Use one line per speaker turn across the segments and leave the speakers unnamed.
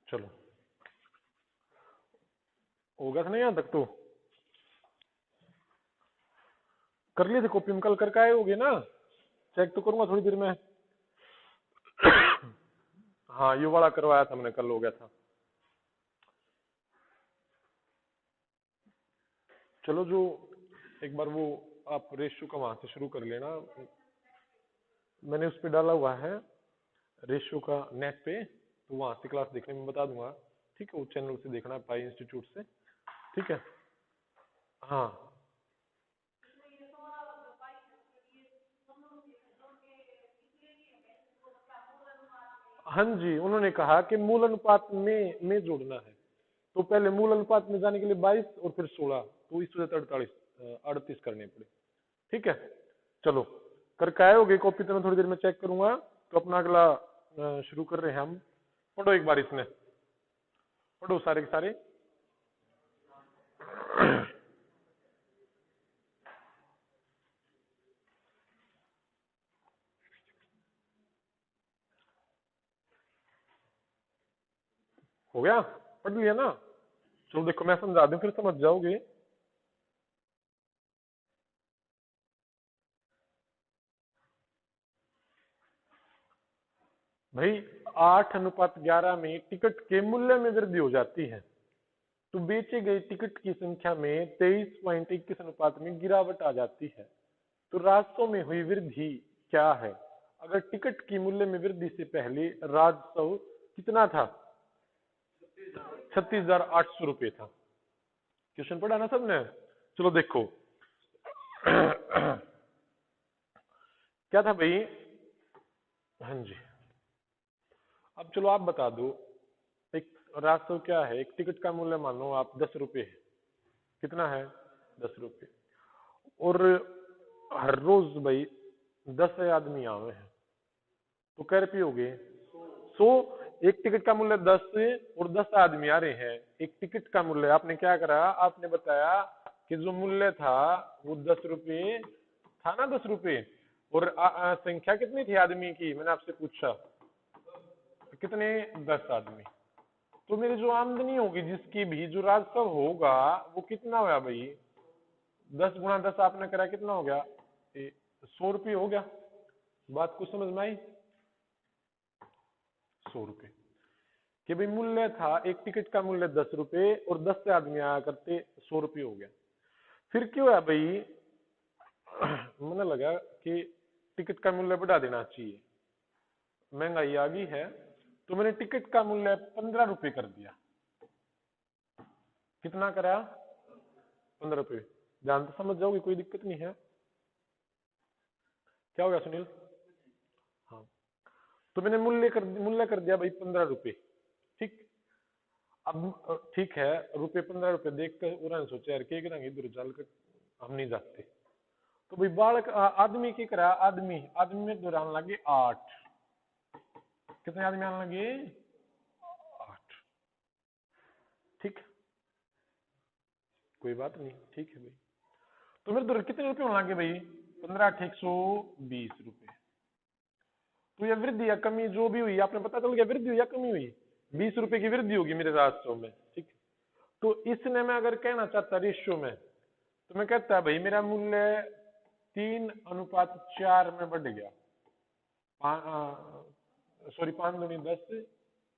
चलो हो गया था ना यहाँ तक तो। कर लिए थे कॉपी में, कल करके आए होगे ना? चेक तो करूंगा थोड़ी देर में। हाँ ये वाला करवाया था मैंने, कल हो गया था। चलो जो एक बार वो आप रेशियो का वहां से शुरू कर लेना। मैंने उस पर डाला हुआ है रेशियो का नेट पे, तो वहां से क्लास देखने में बता दूंगा। ठीक है, वो चैनल से देखना है, पाई इंस्टीट्यूट से। ठीक है। हाँ हाँ जी, उन्होंने कहा कि मूल अनुपात में जोड़ना है। तो पहले मूल अनुपात में जाने के लिए 22 और फिर 16, तो इस वजह से 38 करने पड़े। ठीक है। चलो करके आए होगे कॉपी, तो मैं थोड़ी देर में चेक करूंगा। तो अपना अगला शुरू कर रहे हैं हम। पढ़ो एक बार इसमें, पढ़ो सारे के सारे। हो गया? पढ़ लिया ना? चलो देखो मैं समझा दूं, फिर समझ जाओगे। भाई 8:11 में टिकट के मूल्य में वृद्धि हो जाती है, तो बेचे गए टिकट की संख्या में 23.21 अनुपात में गिरावट आ जाती है। तो राजस्व में हुई वृद्धि क्या है? अगर टिकट की मूल्य में वृद्धि से पहले राजस्व कितना था? 36,800 रुपये था। क्वेश्चन पढ़ा ना सबने? चलो देखो। क्या था भाई? हाँ जी। अब चलो आप बता दो, एक राजस्व क्या है? एक टिकट का मूल्य मानो आप 10 रुपये है। कितना है? 10 रुपये। और हर रोज भाई 10 आदमी आवे हैं, तो कै रुपये हो गए? 100। एक टिकट का मूल्य 10 और 10 आदमी आ रहे हैं। एक टिकट का मूल्य आपने क्या करा? आपने बताया कि जो मूल्य था वो 10 रुपये था ना, 10 रुपये। और संख्या कितनी थी आदमी की? मैंने आपसे पूछा कितने? 10 आदमी। तो मेरी जो आमदनी होगी, जिसकी भी जो राजस्व होगा, वो कितना होगा भाई? 10 × 10 आपने करा, कितना हो गया? 100 रुपये हो गया। बात कुछ समझ में आई? 100 रुपये कि भाई मूल्य था, एक टिकट का मूल्य 10 रुपये और 10 से आदमी आया करते, 100 रुपये हो गया। फिर क्यों है भाई? मैंने लगा कि टिकट का मूल्य बढ़ा देना चाहिए, महंगाई आ गई है, तो मैंने टिकट का मूल्य 15 रुपये कर दिया। कितना करा? 15 रुपये। ध्यान से समझ जाओगे, कोई दिक्कत नहीं है। क्या हो गया सुनील? हाँ, तो मैंने मूल्य कर दिया भाई 15 रुपये। ठीक। अब ठीक है, रुपये 15 रुपये देख कर उन्होंने सोचा यार के करेंगे इधर चल कर, हम नहीं जाते। तो भाई बालक आदमी की करा, आदमी आदमी में दौरान लगे 8। कितने आदमी आने लगे? 8। ठीक, कोई बात नहीं, ठीक है भाई। तो मेरे दौरान कितने रुपए होने लगे भाई? 15 × 8 = 120 रुपये। तो ये वृद्धि या कमी जो भी हुई, आपने पता चल गया वृद्धि हुई या कमी हुई? 20 रुपए की वृद्धि होगी मेरे राजस्व में। ठीक। तो इसने मैं अगर कहना चाहता रेशियो में, तो मैं कहता भाई मेरा मूल्य 3:4 में बढ़ गया। सॉरी, 5 दूनी 10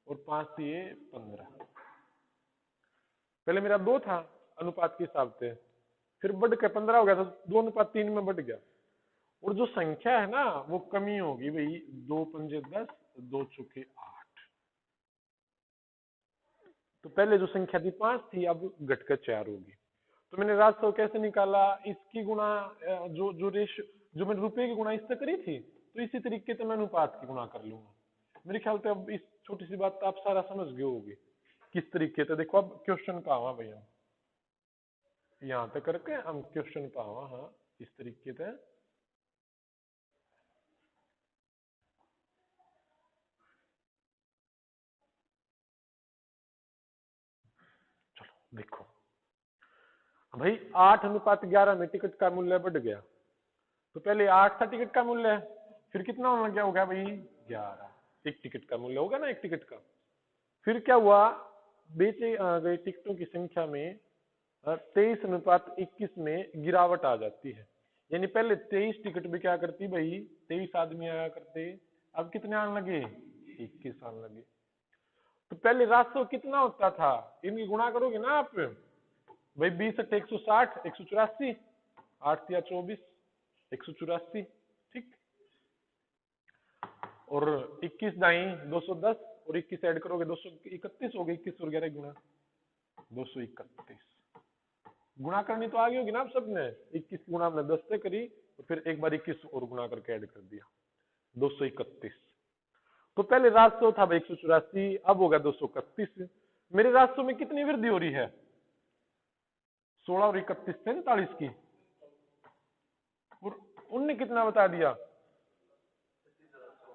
और 5 दिए 15। पहले मेरा 2 था अनुपात के हिसाब से, फिर बढ़ के 15 हो गया, तो 2:3 में बढ़ गया। और जो संख्या है ना वो कमी होगी भाई, 2 पंजे 10, 2 चौके 8। तो पहले जो संख्या थी 5 थी, अब घटकर 4 होगी। तो मैंने राजस्व कैसे निकाला? इसकी गुणा जो जो रेश जो मैंने रुपए की गुणा इससे करी थी, तो इसी तरीके से मैं अनुपात की गुणा कर लूंगा। मेरे ख्याल से अब इस छोटी सी बात आप सारा समझ गए होगे किस तरीके से। देखो अब क्वेश्चन का हुआ भैया, यहाँ तक करके हम क्वेश्चन का हुआ। हाँ, इस तरीके से। चलो देखो भाई, 8:11 में टिकट का मूल्य बढ़ गया। तो पहले 8 था टिकट का मूल्य, फिर कितना होना क्या हो गया भाई? 11। एक टिकट का मूल्य होगा ना, एक टिकट का। फिर क्या हुआ, बेचे गए टिकटों की संख्या में 23:21 में गिरावट आ जाती है। यानी पहले 23 टिकट भी क्या करती भाई, 23 आदमी आया करते, अब कितने आने लगे, 21 आने लगे। तो पहले राजस्व कितना होता था, इनकी गुणा करोगे ना आप भाई, 20 अट्ठे 160, 184, 8 या 24, 184, ठीक। और 21 दाई 210, और 21 ऐड करोगे 231 हो गए, 21 और 11 गुणा 231। गुणा करनी तो आ गई होगी ना आप सबने, 21 गुणा हमने 10 से करी, तो फिर एक बार 21 और गुणा करके ऐड कर दिया, 231। तो पहले राजस्व था भाई 184, अब होगा 231। मेरे राजस्व में कितनी वृद्धि हो रही है, 16 और 31 47 की। और उनने कितना बता दिया,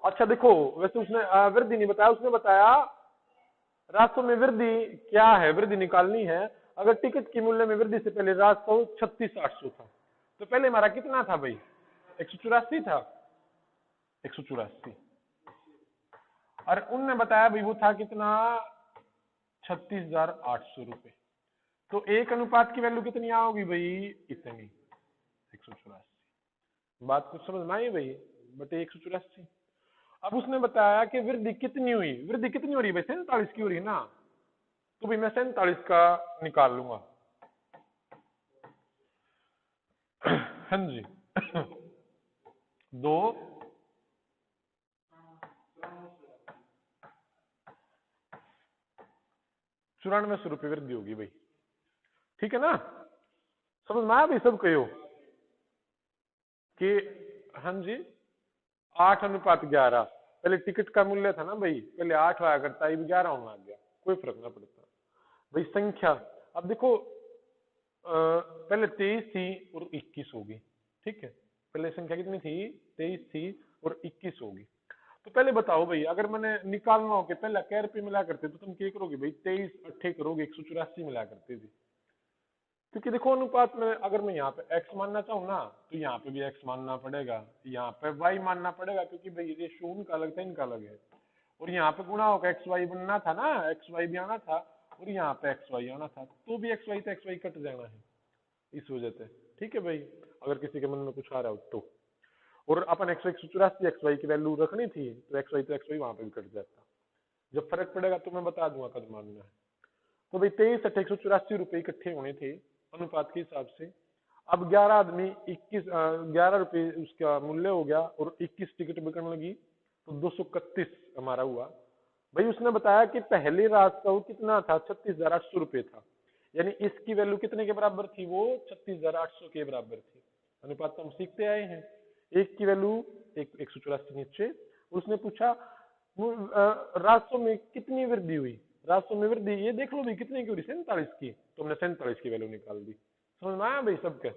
अच्छा देखो, वैसे उसने वृद्धि नहीं बताया, उसने बताया राजस्व में वृद्धि क्या है, वृद्धि निकालनी है। अगर टिकट की मूल्य में वृद्धि से पहले राजस्व 36,800 था, तो पहले हमारा कितना था भाई, 184 था, 184। और उनने बताया भाई वो था कितना, 36,800 रुपए। तो एक अनुपात की वैल्यू कितनी आओगी भाई, इतनी, 184। बात कुछ समझ में आई भाई, बटे 184। अब उसने बताया कि वृद्धि कितनी हुई, वृद्धि कितनी हो रही है भाई, 47 की हो रही है ना, तो भाई मैं 47 का निकाल लूंगा। हाँ जी। दो 9400 रुपये वृद्धि होगी भाई, ठीक है ना, समझ में आया भाई सब कहो कि, हाँ जी, 8:11। पहले टिकट का मूल्य था ना भाई, पहले 8 आया करता, अब 11 होने लग गया, कोई फर्क ना पड़ता भाई। संख्या अब देखो, पहले 23 थी और 21 होगी, ठीक है, पहले संख्या कितनी थी, 23 थी और 21 होगी। तो पहले बताओ भाई, अगर मैंने निकालना हो कि पहले क्या रुपये मिला करते, तो तुम क्या करोगे भाई, 23 अट्ठे करोगे, 184 मिला करते थे। क्योंकि देखो अनुपात में, अगर मैं यहाँ पे x मानना चाहूँ ना, तो यहाँ पे भी x मानना पड़ेगा, यहाँ पे y मानना पड़ेगा, क्योंकि भाई ये शून्य का अलग था, इनका अलग है। और यहाँ पे गुणा होगा, एक्स वाई बनना था ना, एक्स वाई भी आना था, और यहाँ पे एक्स वाई आना था, तो भी एक्स वाई तो एक्स वाई कट जाना है इस वजह से, ठीक है भाई, अगर किसी के मन में कुछ आ रहा हो तो। और अपन 184 एक्स वाई की वैल्यू रखनी थी, तो एक्स वाई तो एक्स वाई वहां पे भी कट जाता। जब फर्क पड़ेगा तो मैं बता दूंगा कद मानना है। तो भाई 23 अट्ठे 184 रुपए इकट्ठे होने थे अनुपात के हिसाब से। अब 11 आदमी 21, 11 रुपए उसका मूल्य हो गया, और 21 टिकट बिकने लगी, तो 231 हमारा हुआ। भाई उसने बताया कि पहले राजस्व कितना था, 36,800 रुपए था, यानी इसकी वैल्यू कितने के बराबर थी, वो 36,800 के बराबर थी। अनुपात तो हम सीखते आए हैं, एक की वैल्यू 184 नीचे। उसने पूछा राजस्व में कितनी वृद्धि हुई, राजस्व में वृद्धि ये देख लो भाई कितने की हो रही, 47 की, तो हमने 47 की वैल्यू निकाल दी। समझ में आया भाई सबके,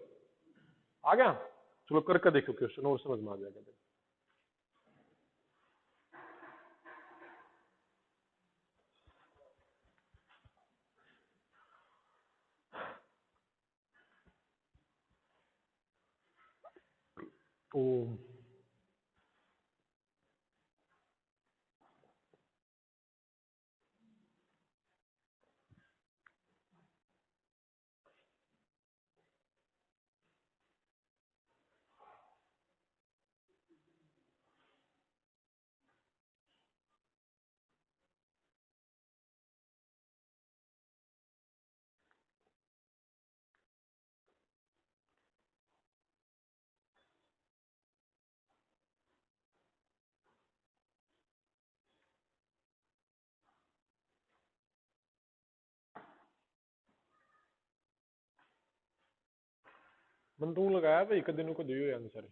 आ गया, चलो करके देखो क्वेश्चन और समझ में आ जाएगा। ओ मन तो लगाया भाई, कद को दियो आंसर।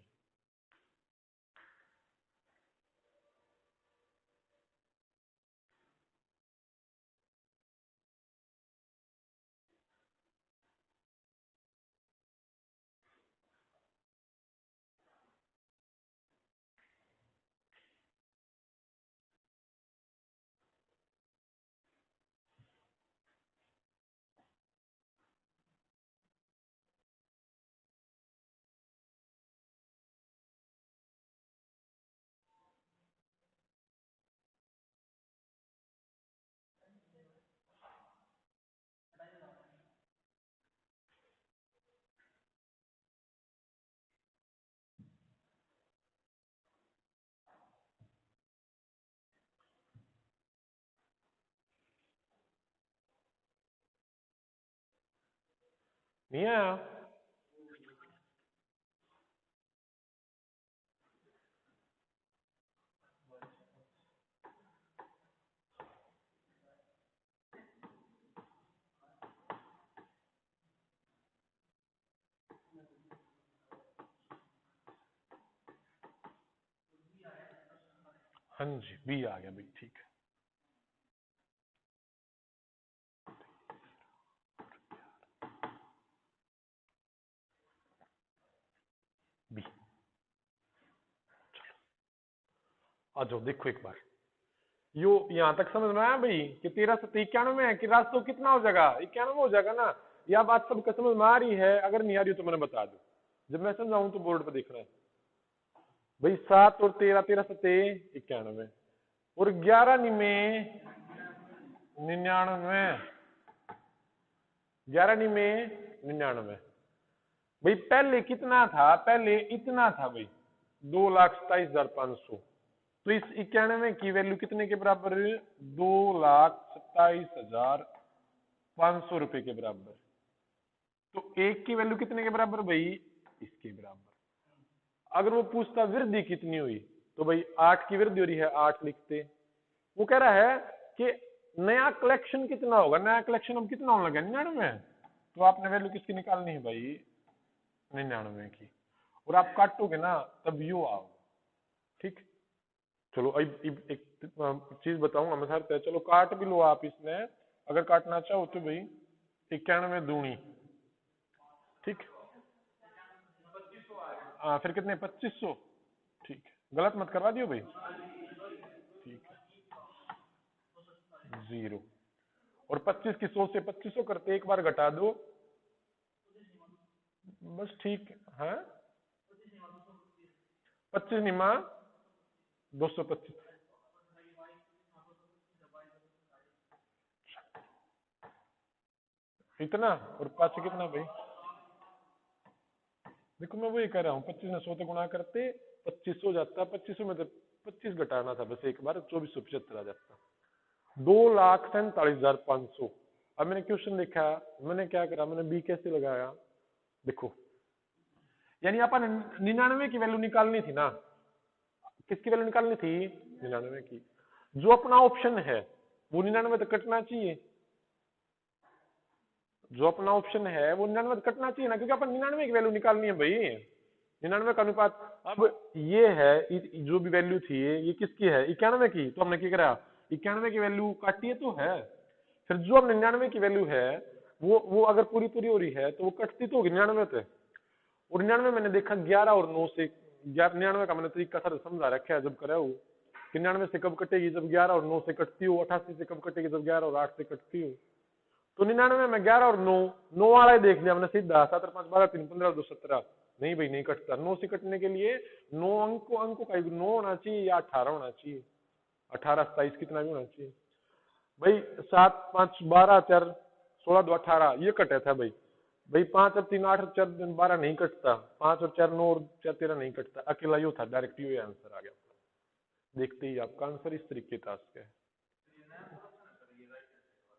नहीं आया? हाँ जी, बी आ गया भाई, ठीक है। बी। आ जाओ, देखो एक बार, यो यहां तक समझ में आया भाई कि 1391 है कि रास्तों कितना हो जाएगा, 91 हो जाएगा ना? यह बात सबको समझ में आ रही है? अगर नहीं आ रही तो मैंने बता दो, जब मैं समझाऊं तो बोर्ड पर देखना है भाई। 7 और 13, 13 सते 91 और 11 निमे 99, 11 निमे 99। भाई पहले कितना था? पहले इतना था भाई, 2,27,500। तो इस 91 की वैल्यू कितने के बराबर? 2,27,500 रुपए के बराबर। तो एक की वैल्यू कितने के बराबर भाई? इसके बराबर। अगर वो पूछता वृद्धि कितनी हुई, तो भाई 8 की वृद्धि हो रही है, 8 लिखते। वो कह रहा है कि नया कलेक्शन कितना होगा? नया कलेक्शन अब कितना होने लगा? 99। तो आपने वैल्यू किसकी निकालनी है भाई? 99 की। और आप काटोगे ना तब यू आओ, ठीक। चलो अब एक चीज बताऊंगा मैं सर, चलो काट भी लो आप इसमें, अगर काटना चाहो तो भाई। 91 दूनी, ठीक। हाँ फिर कितने? 2500, ठीक है। गलत मत करवा दियो भाई, ठीक है। 0 और 25 की 100 से 2500 करते, एक बार घटा दो बस, ठीक है। 25 निमा 225, इतना। और 5 कितना भाई? देखो मैं वही कह रहा हूँ, 25 ने 100 से गुणा करते 2500 जाता, 2500 में तो 25 घटाना था बस एक बार, 2475 आ जाता। 2,47,500। अब मैंने क्वेश्चन लिखा, मैंने क्या करा, मैंने बी कैसे लगाया? देखो, यानी अपन 99 की वैल्यू निकालनी थी ना? किसकी वैल्यू निकालनी थी? 99 की। जो अपना ऑप्शन है वो 99 तक कटना चाहिए। जो अपना ऑप्शन है वो 99 तक कटना चाहिए ना, क्योंकि अपन 99 की वैल्यू निकालनी है भाई। 99 का अनुपात, अब ये है जो भी वैल्यू थी ये किसकी है? 91 की। तो हमने क्या करा? 91 की वैल्यू काटी है तो है। फिर जो अब 99 की वैल्यू है वो अगर पूरी पूरी हो रही है तो वो कटती तो होगी 99 से। और 99 मैंने देखा 11 और 9 से, 99 का मैंने तरीका सर समझा रखा है जब करे हो। 99 से कब कटेगी? जब 11 और 9 से कटती हो। 88 से कब कटेगी? जब 11 और 8 से कटती हो। तो 99 में 11 और 9, 9 वाला ही देख लिया मैंने सीधा, 7 और 5 12 3 15 2 17। नहीं भाई नहीं कटता। 9 से कटने के लिए 9 अंकों का 9 होना चाहिए या 18 होना चाहिए। 18 27 कितना भी होना चाहिए भाई। 7 5 12 4 16 2 18 ये कटा था भाई। भाई 5 और 3 8 और 4 12 नहीं कटता। 5 और 4 9 और 4 13 नहीं कटता। अकेला यो था, डायरेक्ट यो आंसर आ गया। देखते ही आपका आंसर इस तरीके का है।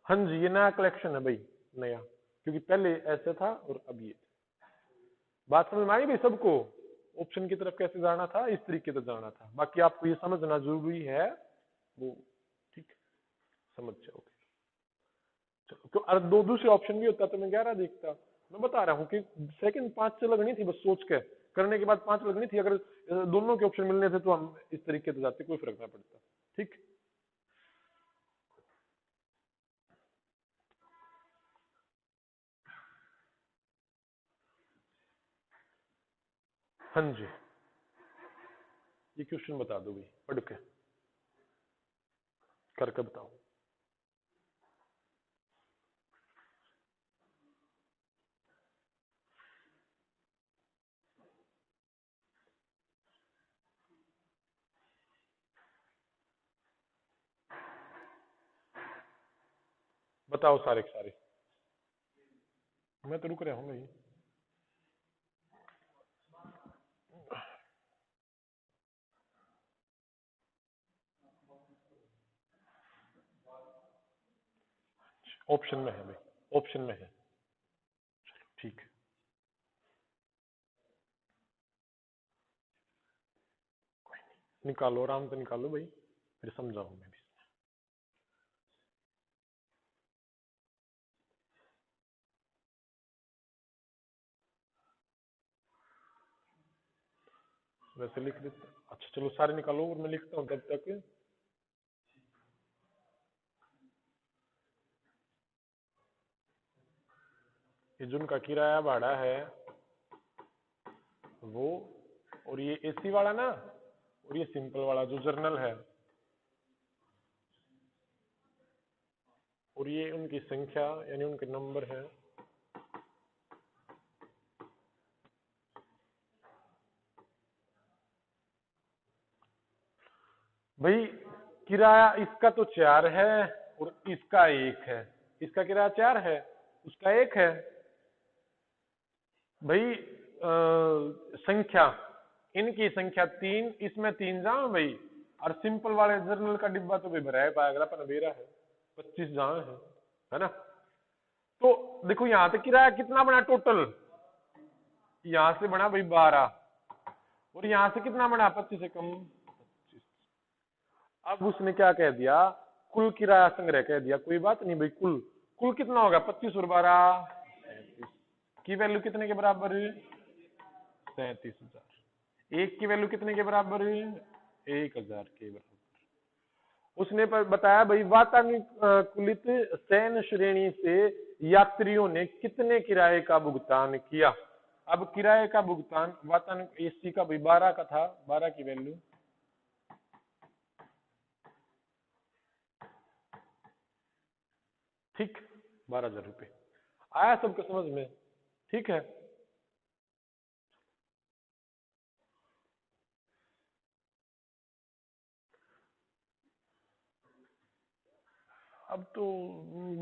हाँ जी, ये नया कलेक्शन है भाई, नया, क्योंकि पहले ऐसे था और अब ये। बात समझ में आई भाई सबको? ऑप्शन की तरफ कैसे जाना था, इस तरीके से जाना था। बाकी आपको ये समझना जरूरी है, वो ठीक समझ जाओगे। चलो, तो अगर दो दूसरे ऑप्शन भी होता तो मैं 11 देखता। मैं बता रहा हूँ कि सेकंड 5 से लगनी थी, बस सोच के करने के बाद 5 लगनी थी। अगर दोनों के ऑप्शन मिलने थे तो हम इस तरीके से जाते, कोई फर्क ना पड़ता। ठीक। हाँ जी, ये क्वेश्चन बता दो भाई पढ़ के, करके बताओ। बताओ सारे के सारे। मैं तो रुक रहा हूँ भाई। ऑप्शन में है भाई, ऑप्शन में है। ठीक है, निकालो आराम से निकालो भाई, फिर समझाऊं मैं भी। वैसे लिख देते, अच्छा चलो सारे निकालो और मैं लिखता हूँ तब तक। ये जो उनका किराया भाड़ा है वो, और ये एसी वाला ना, और ये सिंपल वाला जो जर्नल है, और ये उनकी संख्या यानी उनके नंबर है। भाई किराया इसका तो 4 है और इसका 1 है, इसका किराया 4 है, उसका 1 है। भाई संख्या, इनकी संख्या 3, इसमें 3 जाओ भाई, और सिंपल वाले जर्नल का डिब्बा तो भाई भरा पाएगा अपन बेरा है, 25 जहाँ है ना। तो देखो यहाँ से किराया कितना बना टोटल, यहां से बना भाई 12, और यहां से कितना बना 25 से कम 25। अब उसने क्या कह दिया, कुल किराया संग्रह कह दिया, कोई बात नहीं भाई, कुल कुल कितना होगा 25 और 12 37 की वैल्यू कितने के बराबर, 37,000। 1 की वैल्यू कितने के बराबर, 1,000 के बराबर। उसने बताया भाई वातानुकूलित शयन श्रेणी से यात्रियों ने कितने किराए का भुगतान किया। अब किराए का भुगतान वातानुकूलित एसी का भाई 12 का था, 12 की वैल्यू, ठीक, 12,000 रुपये आया सबको समझ में, ठीक है। अब तो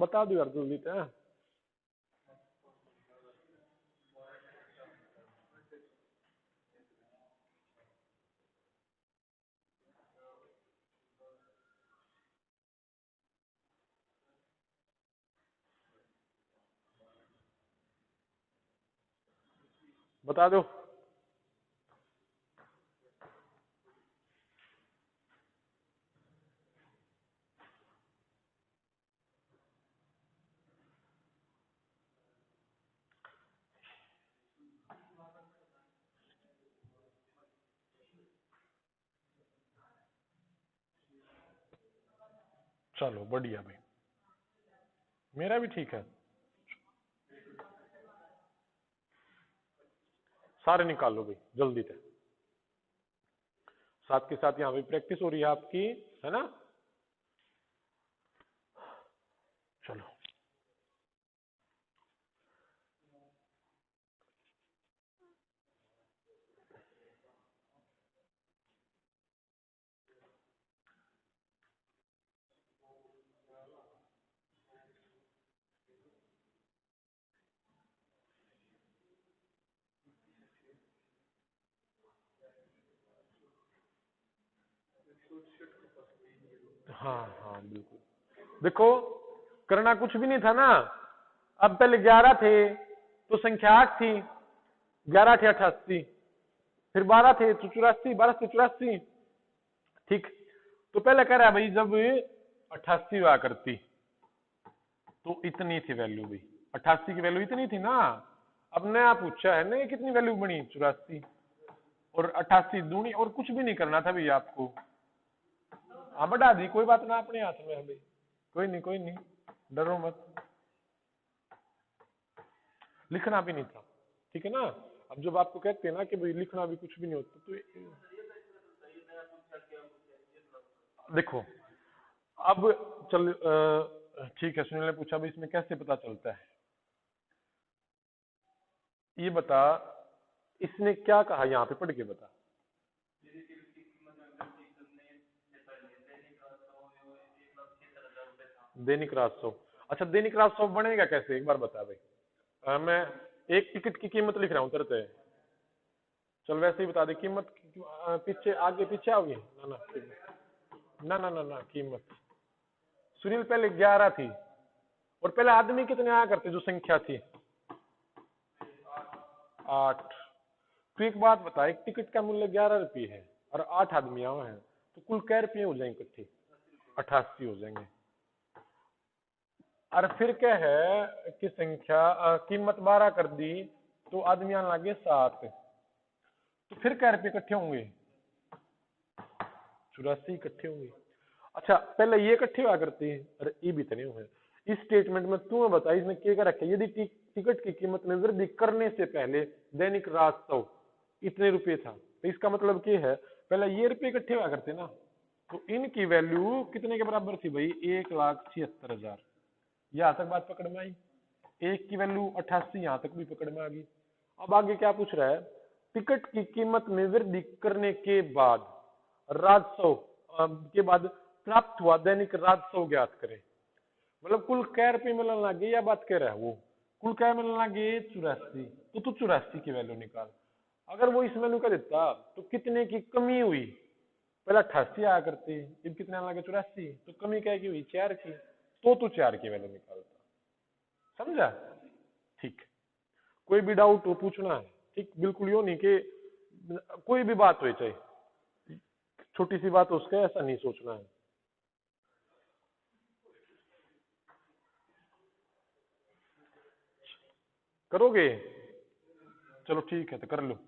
बता दो यार जल्दी से। बता दो। चलो बढ़िया भाई, मेरा भी ठीक है। सारे निकालो भाई जल्दी से, साथ के साथ यहाँ पे प्रैक्टिस हो रही है आपकी, है ना। चलो हाँ हाँ बिल्कुल, देखो करना कुछ भी नहीं था ना। अब पहले 11 थे तो संख्या 8 थी, 11 थे 88, फिर 12 थे तो 84, 12 से 84, ठीक। तो पहले कह रहा है भाई जब 88 हुआ करती तो इतनी थी वैल्यू भाई, 88 की वैल्यू इतनी थी ना। अब नया पूछा है ना कितनी वैल्यू बनी, 84, और 88 दूनी, और कुछ भी नहीं करना था भैया आपको। हाँ बढ़ा दी, कोई बात ना, अपने हाथ में है भाई, कोई नहीं कोई नहीं, डरो मत, लिखना भी नहीं था, ठीक है ना। अब जब आपको कहते हैं ना कि भाई लिखना भी कुछ भी नहीं होता, तो देखो अब चल ठीक है, सुनील ने पूछा भाई इसमें कैसे पता चलता है, ये बता, इसने क्या कहा यहाँ पे पढ़ के बता। दैनिक राजस्व, अच्छा दैनिक राजस्व बनेगा कैसे एक बार बता भाई। मैं एक टिकट की कीमत लिख रहा हूँ तरते, चल वैसे ही बता दे कीमत, पीछे आगे पीछे आओगे ना ना ना ना ना ना कीमत। सुनील पहले 11 थी, और पहले आदमी कितने आया करते जो संख्या थी, 8। तो एक बात बता, एक टिकट का मूल्य 11 रुपये है और 8 आदमी आए हैं, तो कुल कै रुपये हो जाएंगे इकट्ठे? 88 हो जाएंगे। और फिर क्या है कि संख्या कीमत 12 कर दी तो आदमी आने लगे 7, तो फिर कै रुपये इकट्ठे होंगे? 84 इकट्ठे होंगे। अच्छा पहले ये इकट्ठे हुआ करते हैं, अरे ये भी तो नहीं हुए। इस स्टेटमेंट में तुम्हें बता इसने क्या कर रखा है, यदि टिकट की कीमत में वृद्धि करने से पहले दैनिक राजस्व इतने रुपए था, तो इसका मतलब क्या है, पहले ये रुपए इकट्ठे हुआ करते ना, तो इनकी वैल्यू कितने के बराबर थी भाई? 1,76,000। यहां तक बात पकड़ में आई। एक की वैल्यू 88, यहां तक भी पकड़ में आ गई। अब आगे क्या पूछ रहा है, टिकट की कीमत में वृद्धि करने के बाद राजस्व के बाद प्राप्त हुआ दैनिक राजस्व ज्ञात करें। मतलब कुल कै रुपये मिलने लगे, या बात कह रहा है वो कुल क्या मिलने लगे? 84। तो तू 84 की वैल्यू निकाल। अगर वो इस वैल्यू का देता तो कितने की कमी हुई? पहले 88 आया करती, अब कितने आने लगे? 84। तो कमी क्या की हुई? 4 की। तो तू 4 की वैल्यू निकालता। समझा? ठीक। कोई भी डाउट हो पूछना है, ठीक। बिल्कुल यो नहीं कि कोई भी बात हो, चाहे छोटी सी बात हो उसका ऐसा नहीं सोचना है। करोगे? चलो ठीक है, तो कर लो।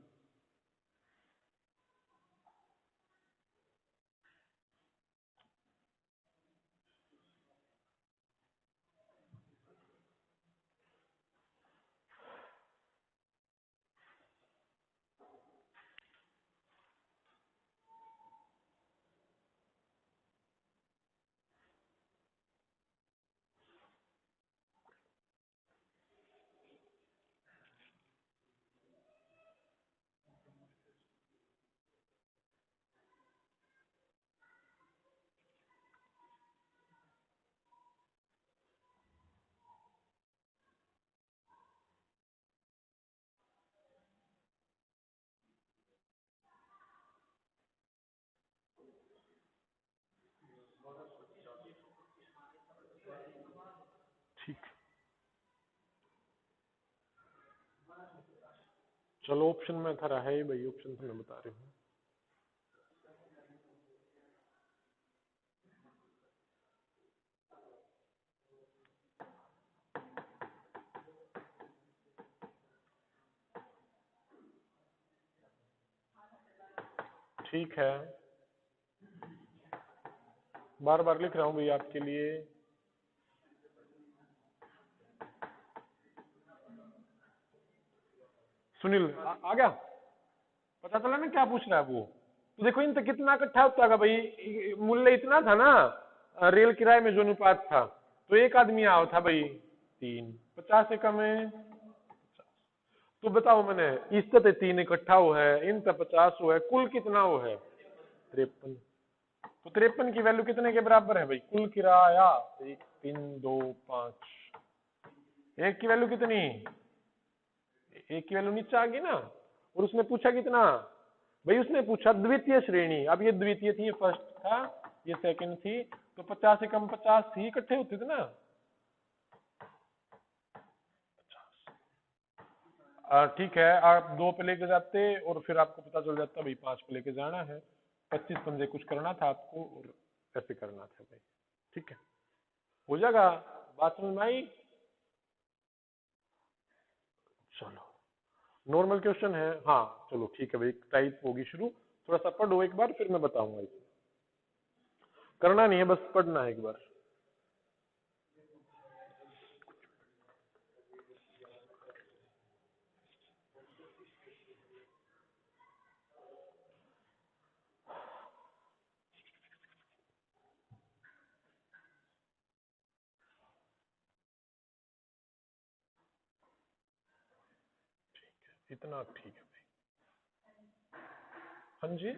ठीक। चलो ऑप्शन में था रहा है भाई, ऑप्शन तो मैं बता रही हूँ। ठीक है, बार बार लिख रहा हूँ भाई आपके लिए। सुनील आ गया? पता चला ना क्या पूछ रहा है वो? तो देखो इन तो कितना इकट्ठा होता है भाई, मूल्य इतना था ना, रेल किराए में जो अनुपात था, तो एक आदमी आओ था भाई 3, 50 से कम है। तो बताओ मैंने इस तो 3 इकट्ठा हुआ है, इन तो 50 हुआ है, कुल कितना हुआ है? 53। तो 53 की वैल्यू कितने के बराबर है भाई? कुल किराया 1, 3, 2, 5। एक की वैल्यू कितनी? एक की वैल्यू नीचे आ गई ना। और उसने पूछा कितना भाई? उसने पूछा द्वितीय श्रेणी। अब ये द्वितीय थी, ये फर्स्ट था, ये सेकंड थी, तो 50 से कम 50 ही इकट्ठे होते थे ना। ठीक है, आप 2 पे लेके जाते और फिर आपको पता चल जाता भाई 5 पे लेके जाना है, 25 पंजे कुछ करना था आपको और ऐसे करना था भाई। ठीक है, हो जाएगा। बात समझ में आई? चलो नॉर्मल क्वेश्चन है। हाँ चलो ठीक है भाई, टाइप होगी शुरू। थोड़ा सा पढ़ो एक बार, फिर मैं बताऊंगा इसे। करना नहीं है, बस पढ़ना है एक बार। इतना ठीक है भाई। हाँ जी,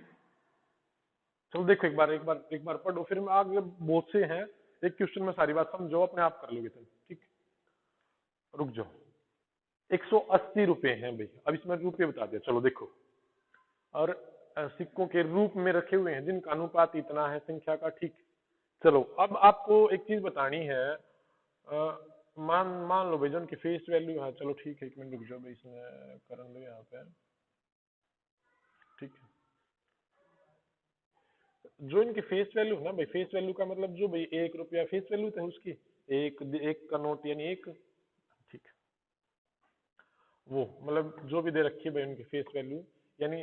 चलो देखो एक बार पढ़ो, फिर मैं आगे बहुत से हैं। एक क्वेश्चन में सारी बात समझो, अपने आप कर लोगे तुम। ठीक, रुक जाओ। 180 रुपए हैं भाई। अब इसमें रुपए बता दिया, चलो देखो। और सिक्कों के रूप में रखे हुए हैं जिनका अनुपात इतना है संख्या का। ठीक, चलो अब आपको एक चीज बतानी है। मान मान लो भाई जो उनकी फेस वैल्यू है, चलो ठीक है, 1 मिनट रुक जाओ भाई, इसमें कर लो यहाँ पे, ठीक है। जो इनकी फेस वैल्यू है ना भाई, फेस वैल्यू का मतलब जो भाई 1 रुपया फेस वैल्यू तो है उसकी, एक का नोट यानी एक, ठीक है। वो मतलब जो भी दे रखी है भाई उनकी फेस वैल्यू, यानी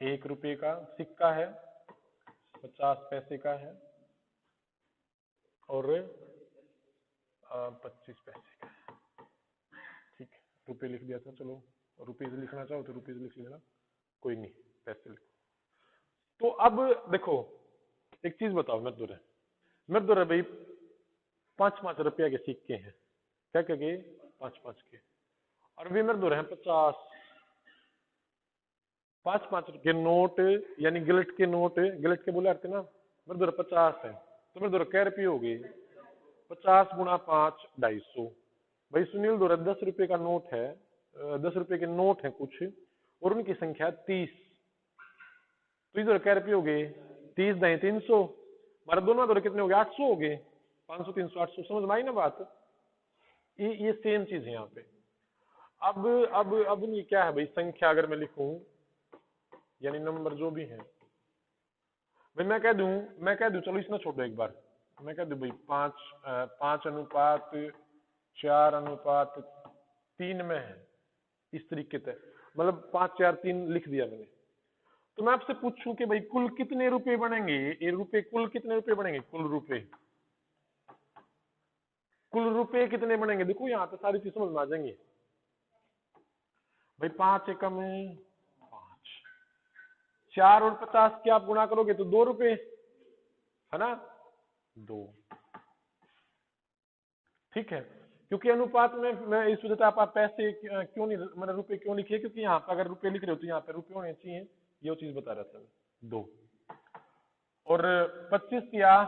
1 रुपये का सिक्का है, 50 पैसे का है, और 25 पैसे का है, ठीक है। रुपये लिख दिया था, चलो रुपीज लिखना चाहो तो रुपीज लिख लेना, कोई नहीं, पैसे लिखो। तो अब देखो एक चीज बताओ, मेरे दो भाई 5-5 रुपया के सिक्के हैं, क्या क्या के 5-5 के, और भी मेरे दो हैं 50, 5-5 के नोट, यानी गिलट के नोट, गिलट के बोले आते ना, मेरे दो 50 है, तो मेरे दो कै रुपये हो गए, 50 गुणा 5 250। भाई सुनील दो 10 रुपये का नोट है, 10 रुपये के नोट है कुछ, और उनकी संख्या 30, तो इधर कै रुपये हो गए, 30 नहीं 300, हमारे दोनों दो कितने हो गए, 800 हो गए, 500 300 800, समझ में आई ना बात। ये सेम चीज है यहाँ पे। अब ये क्या है भाई, संख्या अगर मैं लिखूं, यानी नंबर जो भी है भाई, मैं कह दूं चलो इसमें छोड़ो एक बार, मैं कह दूं भाई 5:4:3 में है, इस तरीके से, मतलब 5-4-3 लिख दिया मैंने। तो मैं आपसे पूछूं कि भाई कुल कितने रुपए बनेंगे, ये रुपए कुल कितने रुपए बनेंगे, कुल रुपए कितने बनेंगे, देखो यहाँ पे सारी चीज समझ में आ जाएंगी भाई। 5 एकम 5, 4 और 50 के आप गुणा करोगे तो 2 रुपए है ना, 2, ठीक है। क्योंकि अनुपात में मैं इस वजह से आप पैसे क्यों नहीं, मैंने रुपए क्यों लिखे, क्योंकि यहाँ पे अगर रुपए लिख रहे हो तो यहाँ पे रुपए होने चाहिए, ये चीज बता रहा था मैं, 2 और 25 या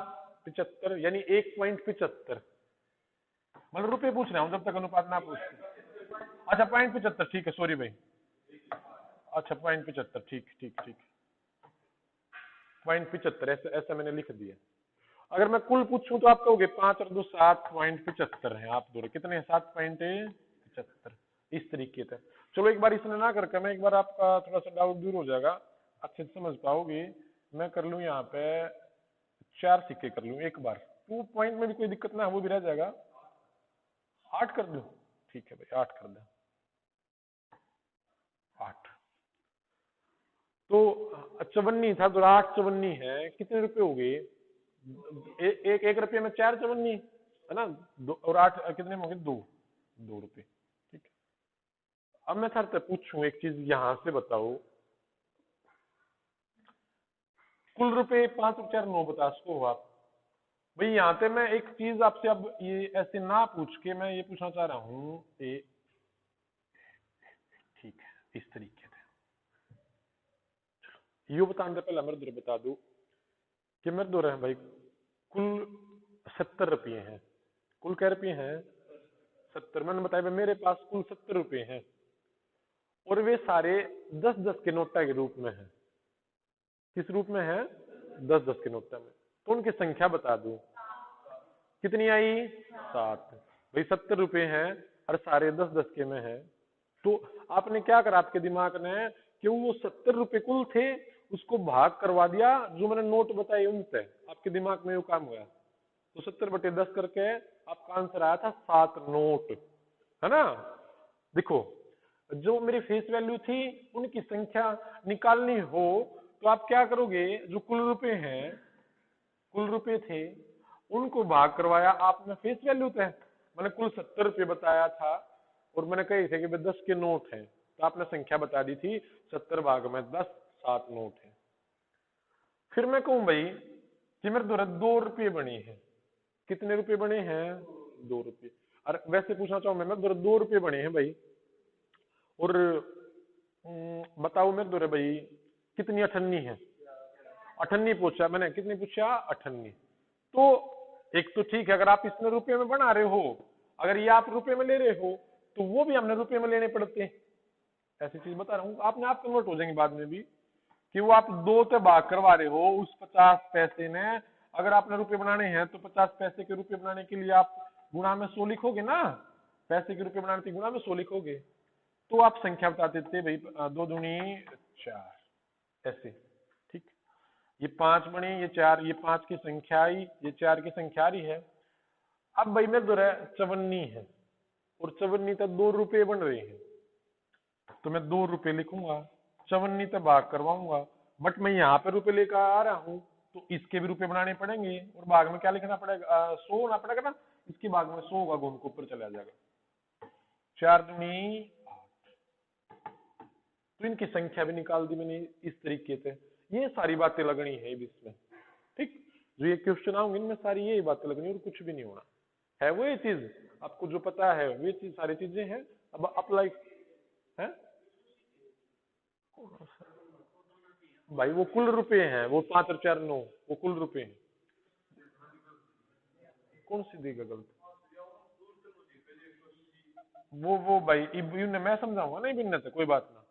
75, यानी 1.75, मतलब रुपए पूछ रहा हूँ जब तक अनुपात ना पूछ, अच्छा 0.75, ठीक है, सॉरी भाई, अच्छा 0.75, ठीक ठीक ठीक, 0.75 ऐसा मैंने लिख दिया। अगर मैं कुल पूछूं तो आप कहोगे 5 और 2 7.75 है, आप दो कितने हैं, 7.75, इस तरीके से। चलो एक बार इसने ना करके, मैं एक बार आपका थोड़ा सा डाउट दूर हो जाएगा, अच्छे से समझ पाओगे। मैं कर लूं यहाँ पे 4 सिक्के कर लूं एक बार, 2 पॉइंट में भी कोई दिक्कत ना, वो भी रह जाएगा, 8 कर दूं, ठीक है भाई 8 कर दे, 8 तो 54 था, तो 8 54 है, कितने रुपए हो गए, एक रुपये में 4 54 है ना, और 8 कितने में होंगे, 2 रुपए, ठीक है। अब मैं सर से पूछूं एक चीज, यहां से बताओ कुल रुपए 5 और 4 9 बता सको आप भाई। यहाँ पे मैं एक चीज आपसे अब ये ऐसे ना पूछ के मैं ये पूछना चाह रहा हूँ, ठीक है, इस तरीके से यू बताने से पहले मेरे दो बता दू कि मेरे दो रहे भाई कुल 70 रुपये हैं, कुल क्या रुपये हैं, 70, मैंने बताया भाई मेरे पास कुल 70 रुपये हैं, और वे सारे 10-10 के नोटा के रूप में है, किस रूप में है, 10-10 के नोटा में, तो उनकी संख्या बता दो कितनी आई, 7, भाई 70 रुपये हैं और सारे 10-10 के में है, तो आपने क्या करा, आपके दिमाग ने कि वो 70 रुपये कुल थे, उसको भाग करवा दिया जो मैंने नोट बताए उनसे, आपके दिमाग में वो काम हुआ, तो 70/10 करके आपका आंसर आया था 7 नोट, है ना। देखो जो मेरी फेस वैल्यू थी उनकी संख्या निकालनी हो तो आप क्या करोगे, जो कुल रुपए हैं, कुल रुपए थे उनको भाग करवाया आपने फेस वैल्यू थे, मैंने कुल 70 रुपये बताया था और मैंने कही थे कि 10 के नोट हैं, तो आपने संख्या बता दी थी 70 भाग में 10, 7 नोट है। फिर मैं कहूं भाई कि मेरे द्वारा 2 रुपये बने हैं, कितने रुपए बने हैं, 2 रुपये, और वैसे पूछना चाहूं मैं, मेरे द्वारा 2 रुपये बने हैं भाई, और बताओ मेरे द्वारा भाई कितनी अठन्नी है, अठन्नी पूछा मैंने, कितनी पूछा, अठन्नी। तो एक तो ठीक है, अगर आप इसमें रुपये में बना रहे हो, अगर ये आप रुपये में ले रहे हो तो वो भी हमने रुपये में लेने पड़ते हैं, ऐसी चीज बता रहा हूँ, आपने आप कन्वर्ट हो जाएंगे बाद में भी, कि वो आप 2 से भाग करवा रहे हो उस 50 पैसे ने, अगर आपने रुपये बनाने हैं तो 50 पैसे के रुपये बनाने के लिए आप गुणा में 100 लिखोगे ना, पैसे के रुपए बनाने गुणा में 100 लिखोगे, तो आप संख्या बता देते भाई 2 दूनी 4 ऐसे। ठीक, ये 5 बने, ये 4, ये 5 की संख्या आई, ये 4 की संख्या आ रही है। अब भाई मेरे दो 54 है और 54 तक 2 रुपए बन रहे हैं, तो मैं 2 रुपए लिखूंगा, 54 तक भाग करवाऊंगा, बट मैं यहाँ पे रुपए लेकर आ रहा हूँ तो इसके भी रुपए बनाने पड़ेंगे और भाग में क्या लिखना पड़ेगा, 100 होना पड़ेगा ना, इसके भाग में 100 होगा, गुण को ऊपर चला जाएगा। 4 दूनी 8, तो इनकी संख्या भी निकाल दी मैंने इस तरीके से। ये सारी बातें लगनी है इसमें। ठीक, जो ये क्वेश्चन आऊंगे इनमें सारी यही बातें लगनी और कुछ भी नहीं होना है। वो ये चीज आपको जो पता है वे चीज सारी चीजें हैं। अब अप्लाई है भाई, वो कुल रुपए हैं, वो 5 और 4 9, वो कुल रुपए हैं। कौन सी देगा गलत? वो भाई इब्ने मैं समझाऊंगा ना, इब्ने से कोई बात ना।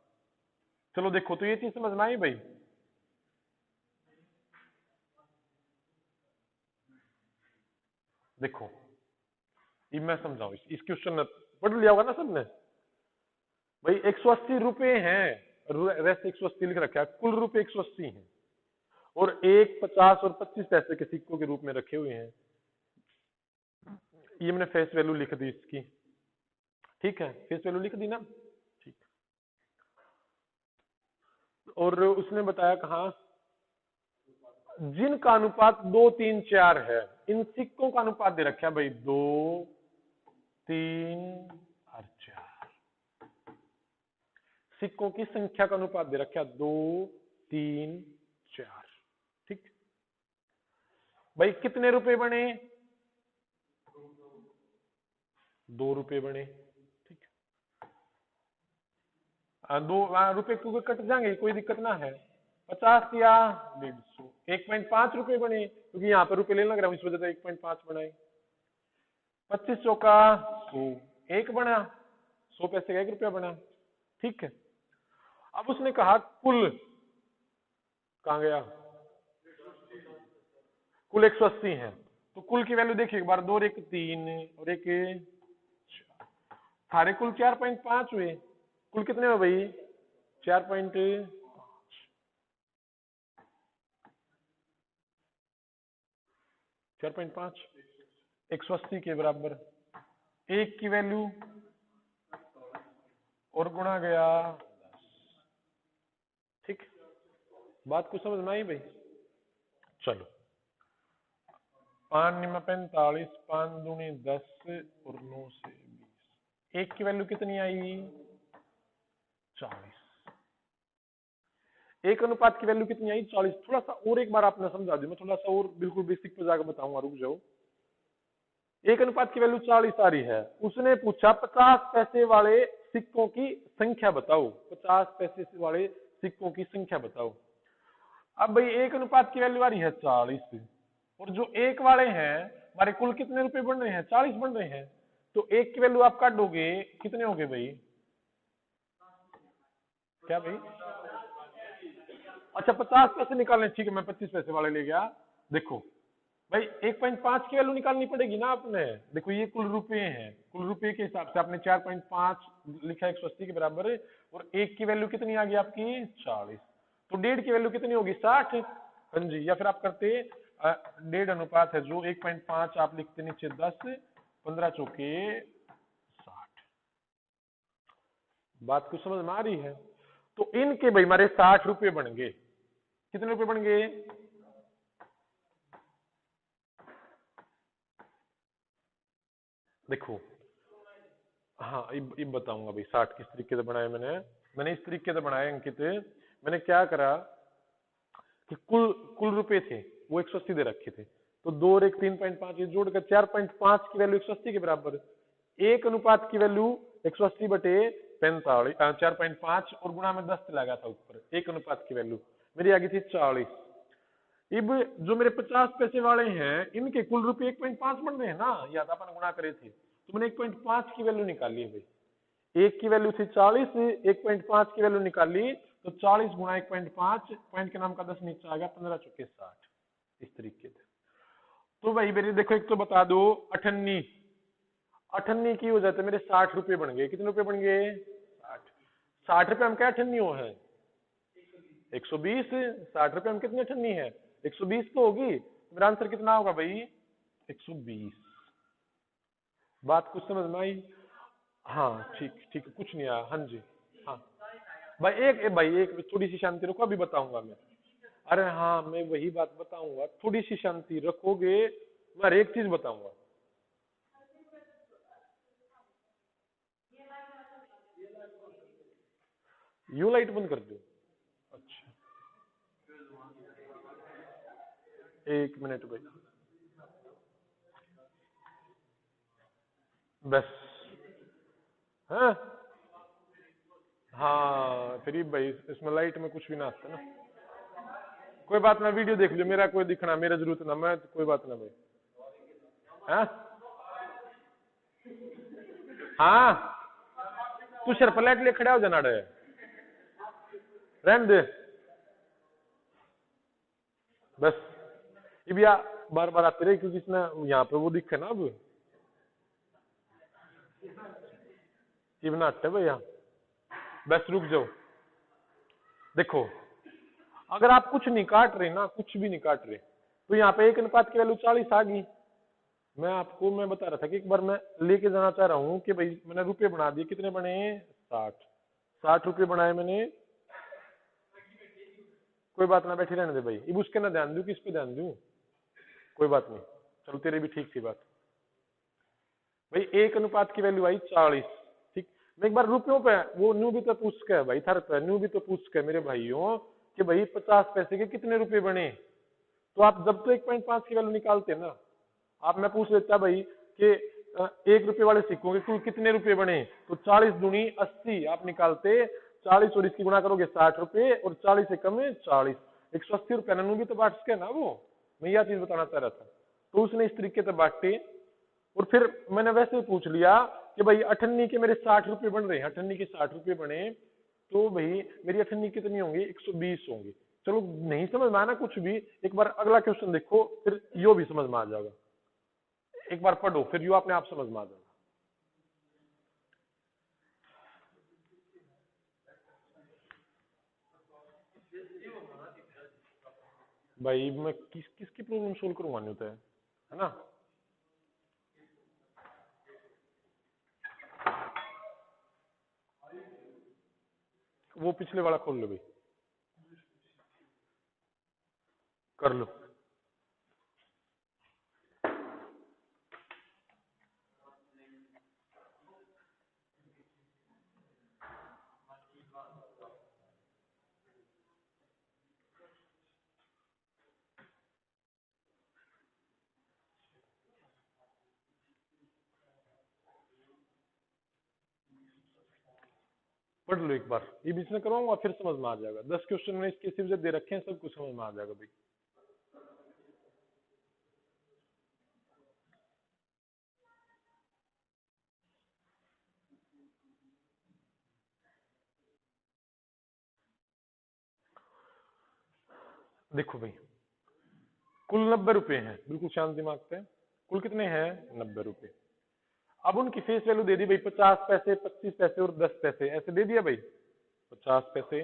चलो देखो, तो ये चीज समझ में आई भाई। देखो ये मैं समझाऊं, इस क्वेश्चन में पढ़ लिया होगा ना सबने भाई। 180 रुपए हैं, रेस्ट 180 लिख रखा है, कुल रुपए 180 हैं और एक 50 और 25 पैसे के सिक्कों के रूप में रखे हुए हैं। ये मैंने फेस वैल्यू लिख दी इसकी। ठीक है, फेस वैल्यू लिख दी ना। ठीक, और उसने बताया कहा जिनका अनुपात 2 3 4 है, इन सिक्कों का अनुपात दे रखा है भाई 2 3 और 4। सिक्कों की संख्या का अनुपात दे रखा है 2 3 4। ठीक भाई, कितने रुपए बने? 2 रुपए बने। ठीक, 2 रुपए को कट जाएंगे, कोई दिक्कत ना है। 50 या 150, 1.5 रुपए बने, क्योंकि यहाँ पे रुपए लेने लग रहा है, इस वजह से 1.5 बनाए। 25 चौका 100, एक बना, 100 पैसे का 1 रुपया बना। ठीक है, अब उसने कहा कुल कहां गया, कुल 180 है, तो कुल की वैल्यू देखिए एक बार, 2 और 1 3 और 1 सारे कुल 4.5 हुए। कुल कितने हुए भाई? 4.5। 4.5 180 के बराबर, एक की वैल्यू और गुणा गया 10। ठीक, बात को समझ में आई भाई? चलो, 5 निमा 45, 5 दूनी 10 और 9 से 20, एक की वैल्यू कितनी आई? 40। एक अनुपात की वैल्यू कितनी आई? 40। थोड़ा सा और एक बार आपने समझा दी, मैं थोड़ा सा और बिल्कुल बेसिक पे जाकर बताऊंगा, रुक जाओ। एक अनुपात की वैल्यू 40 आ रही है, उसने पूछा 50 पैसे वाले सिक्कों की संख्या बताओ, 50 पैसे वाले सिक्कों की संख्या बताओ। अब भाई एक अनुपात की वैल्यू आ रही है 40, और जो एक वाले हैं हमारे कुल कितने रुपए बन रहे हैं? 40 बन रहे हैं, तो एक की वैल्यू आप काट दोगे, कितने हो गए भाई? क्या भाई? अच्छा, 50 पैसे निकालने, ठीक है, मैं 25 पैसे वाले ले गया। देखो भाई, 1.5 की वैल्यू निकालनी पड़ेगी ना आपने। देखो ये कुल रुपए हैं, कुल रुपए के हिसाब से आपने 4.5 लिखा 180 के बराबर, और एक की वैल्यू कितनी आ गई आपकी? 40। तो 1.5 की वैल्यू कितनी होगी? 60। हाँ जी, या फिर आप करते 1.5 अनुपात है जो 1.5 आप लिखते नीचे 10, 15 चौके 60। बात कुछ समझ में आ रही है? तो इनके भाई हमारे 60 रुपए बन गए। कितने रुपए बन गए? देखो, हाँ ये बताऊंगा भाई 60 किस तरीके से बनाया मैंने इस तरीके से बनाया अंकित। मैंने क्या करा कि कुल कुल रुपए थे वो 180 दे रखे थे, तो 2 और 1 3.5 ये जोड़कर 4.5 की वैल्यू 180 के बराबर, एक अनुपात की वैल्यू 180 बटे 45 4.5 और गुणा में 10 चला गया था ऊपर, एक अनुपात की वैल्यू मेरी आ गई थी 40। अब जो मेरे 50 पैसे वाले हैं इनके कुल रुपए 1.5 बन रहे हैं ना, याद अपन गुणा करे थे, तो मैंने 1.5 की वैल्यू निकाली है भाई। एक की वैल्यू थी 40, 1.5 की वैल्यू निकाली, तो 40 गुणा 1.5, पॉइंट के नाम का 10 नीचे आ गया, 15 चौके 60, इस तरीके से। तो भाई मेरे देखो, एक तो बता दो 98 अठन्नी की हो जाते मेरे 60 रुपए बन गए। कितने रुपए बन गए? 60। 60 रुपए हम क्या अठन्नी हो है? 120। 60 रुपए हम कितनी अठन्नी है? 120 तो होगी। मेरा आंसर कितना होगा भाई? 120। बात कुछ समझ में आई? हाँ ठीक ठीक, कुछ नहीं आया। हाँ जी हाँ भाई एक थोड़ी सी शांति रखो, अभी बताऊंगा मैं। अरे हाँ मैं वही बात बताऊंगा, थोड़ी सी शांति रखोगे मैं हर एक चीज बताऊंगा। यू लाइट बंद कर दो। अच्छा एक मिनट भाई, बस। हाँ हाँ फिर भाई इसमें लाइट में कुछ भी ना आता ना। कोई बात ना, वीडियो देख लियो, मेरा कोई दिखना मेरा जरूरत ना, मैं तो कोई बात ना भाई। हाँ हाँ तू सिर पर लाइट ले खड़ा हो जाना है, रहने दे बस। ये भैया बार बार आते रहे क्योंकि इसने यहाँ पे वो दिखे ना, अब ये बनाते भैया। बस रुक जाओ। देखो अगर आप कुछ नहीं काट रहे ना, कुछ भी नहीं काट रहे, तो यहाँ पे 1 अनुपात की वैल्यू 40 आ गई। मैं बता रहा था कि एक बार मैं लेके जाना चाह रहा हूँ कि भाई मैंने रुपए बना दिए, कितने बने? 60। 60 रुपए बनाए मैंने। कोई बात ना, बैठी रहने दे भाई, अब उसके ना ध्यान दू, किस पे ध्यान दू? कोई बात नहीं, चलो तेरे भी ठीक थी बात। भाई 1 अनुपात की वैल्यू आई 40। ठीक, मैं एक बार रुपयों पे वो न्यू भी तो पूछ के भाई थर पे न्यू भी तो पूछ के मेरे भाइयों कि भाई 50 पैसे के कितने रुपए बने। तो आप जब तो 1.5 की वैल्यू निकालते ना, आप मैं पूछ लेता भाई कि 1 रुपए वाले सिक्कों के कुल कितने रुपए बने, तो 40 दूनी 80 आप निकालते। 40 और इसकी गुणा करोगे 60 रुपए, और 40 से कम है 40, 180 रुपए ननू भी तो बांट सके ना वो। मैं यह चीज बताना चाह रहा था। तो उसने इस तरीके से बांटे, और फिर मैंने वैसे पूछ लिया कि भाई अठन्नी के मेरे 60 रुपए बन रहे हैं, अठन्नी के 60 रुपए बने, तो भाई मेरी अठन्नी कितनी होंगी? 120 होंगी। चलो नहीं समझ में आना कुछ भी, एक बार अगला क्वेश्चन देखो, फिर यो भी समझ में आ जाएगा। एक बार पढ़ो फिर यो अपने आप समझ में आ जाएगा। भाई मैं किसकी प्रॉब्लम सोल्व करूंगा, नहीं होता है ना। वो पिछले वाला खोल लो भाई, कर लो। पढ़ लो एक बार, ये बीच में कराऊंगा फिर समझ में आ जाएगा। 10 क्वेश्चन मैंने इसके सिर्फ दे रखे हैं, सब कुछ समझ में आ जाएगा भाई। देखो भाई कुल 90 रुपए हैं, बिल्कुल शांत दिमाग पे। कुल कितने हैं? 90 रुपए। अब उनकी फेस वैल्यू दे दी भाई 50 पैसे, 25 पैसे और 10 पैसे, ऐसे दे दिया भाई। 50 पैसे,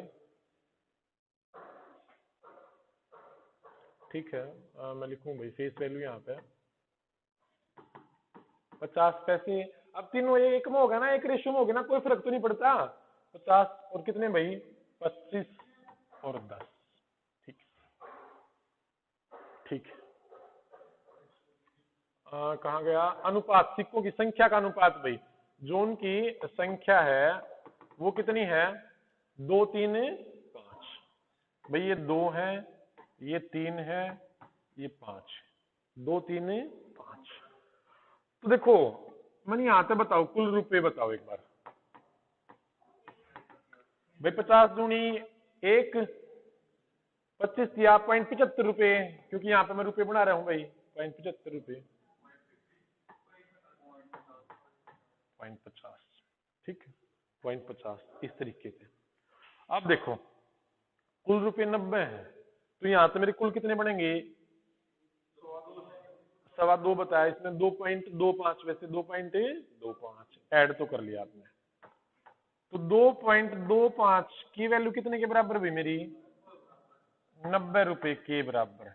ठीक है। मैं लिखूं भाई फेस वैल्यू यहाँ पे 50 पैसे। अब तीनों एक में होगा ना, एक रेशियो में होगा ना, कोई फर्क तो नहीं पड़ता। 50 और कितने भाई? 25 और 10। ठीक ठीक। कहाँ गया? अनुपात, सिक्कों की संख्या का अनुपात भाई। जो उनकी संख्या है वो कितनी है? 2 3 5। भाई ये 2 है, ये 3 है, ये 5। 2 3 5। तो देखो मैंने यहाँ पे बताओ कुल रुपए बताओ एक बार भाई। 50 दूनी 1, 25 दिया 0.75 रुपए, क्योंकि यहाँ पे मैं रुपए बना रहा हूँ भाई। 0.75 रुपए, 0.50, ठीक है। 0.50 इस तरीके से। अब देखो कुल रुपए 90 है, तो यहाँ से मेरे कुल कितने बनेंगे? सवा दो बताया, इसमें 2.25, वैसे 2.25 ऐड तो कर लिया आपने। तो 2.25 की वैल्यू कितने के बराबर हुई मेरी? 90 रुपए के बराबर।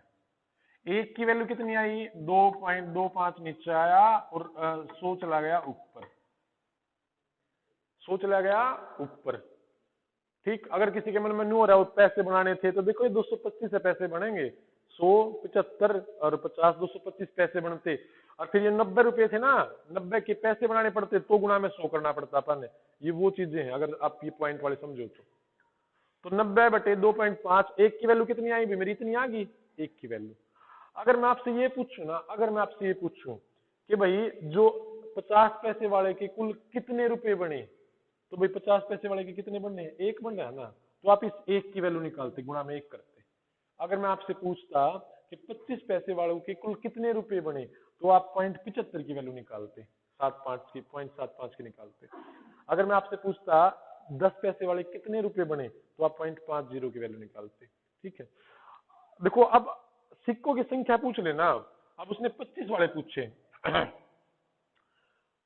एक की वैल्यू कितनी आई? 2.25 नीचे आया और 100 चला गया ऊपर, 100 चला गया ऊपर। ठीक, अगर किसी के मन में न्यू हो रहा है पैसे बनाने थे तो देखो ये 225 से पैसे बनेंगे, 100, 75 और 50, 225 पैसे बनते। और फिर ये 90 रुपए थे ना, 90 के पैसे बनाने पड़ते तो गुणा में 100 करना पड़ता अपन। ये वो चीजें हैं, अगर आप ये पॉइंट वाले समझो तो 90 बटे 2.5, एक की वैल्यू कितनी आई मेरी? इतनी आ गई एक की वैल्यू। अगर मैं आपसे ये पूछूं ना, अगर मैं आपसे ये पूछूं कि भाई जो 50 पैसे वाले के कुल कितने रुपए बने, तो भाई 50 पैसे वाले के कितने बनने हैं? एक बन रहा है ना, तो आप इस एक की वैल्यू निकालते, गुणा में एक करते। अगर मैं आपसे पूछता कि 25 पैसे वालों के कुल कितने रुपए बने, तो आप 0.75 की वैल्यू निकालते, 0.75 की निकालते। अगर मैं आपसे पूछता 10 पैसे वाले कितने रुपए बने, तो आप 0.50 की वैल्यू निकालते। ठीक है, देखो अब सिक्कों की संख्या पूछ लेना। अब उसने 25 वाले पूछे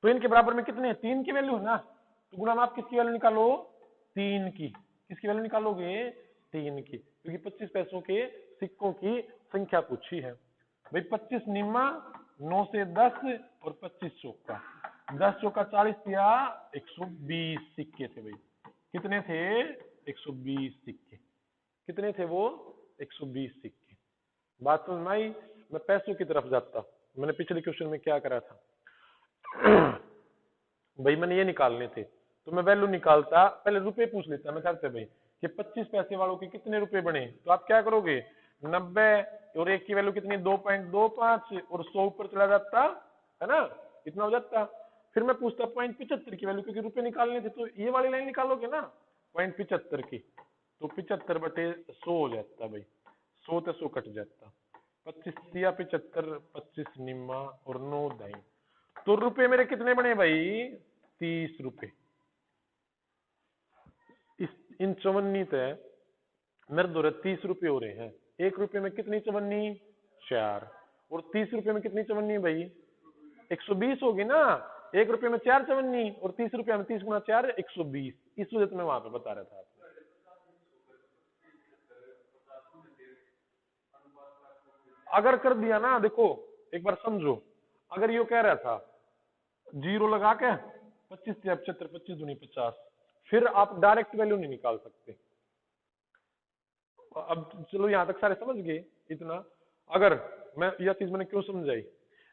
तो इनके बराबर में कितने? 3 की वैल्यू है ना, तो गुणा में आप किसकी वैल्यू निकालो? 3 की। किसकी वैल्यू निकालोगे? 3 की, क्योंकि 25 पैसों के सिक्कों की संख्या पूछी है। भाई 25 निम्मा, 9 से 10 और 25 चौका, 10 चौका 40 दिया, 120 सिक्के थे भाई। कितने थे? 120 सिक्के। कितने थे वो? 120 सिक्के। बात समझ में आई? मैं पैसों की तरफ जाता, मैंने पिछले क्वेश्चन में क्या करा था भाई मैंने ये निकालने थे तो मैं वैल्यू निकालता, पहले रुपए पूछ लेता। मैं करते भाई कि 25 पैसे वालों के कितने रुपए बने, तो आप क्या करोगे? 90 और एक की वैल्यू कितनी? 2.25 और 100 ऊपर चला जाता है ना, इतना हो जाता। फिर मैं पूछता 0.75 की वैल्यू, क्योंकि रुपए निकालने थे तो ये वाली लाइन निकालोगे ना 0.75 की, तो 75 बटे 100 हो जाता भाई, 100 से 100 कट जाता। 25 या 75, 25 निम्मा और 9 दाई, तो रुपए मेरे कितने बने भाई? 30 रुपए। इस इन चवन्नी तय मेरे दो 30 रुपए हो रहे हैं। एक रुपए में कितनी चवन्नी? 4। और 30 रुपए में कितनी चवन्नी भाई? 120 होगी ना। एक रुपए में 4 चवन्नी और 30 रुपए में 30 गुना 4 120। इस वजह से मैं वहां पे बता रहा था आपको। अगर कर दिया ना, देखो एक बार समझो, अगर यो कह रहा था जीरो लगा के 25 से 75, 25 दूनी 50, फिर आप डायरेक्ट वैल्यू नहीं निकाल सकते। अब चलो यहां तक सारे समझ गए इतना। अगर मैं यह चीज मैंने क्यों समझाई,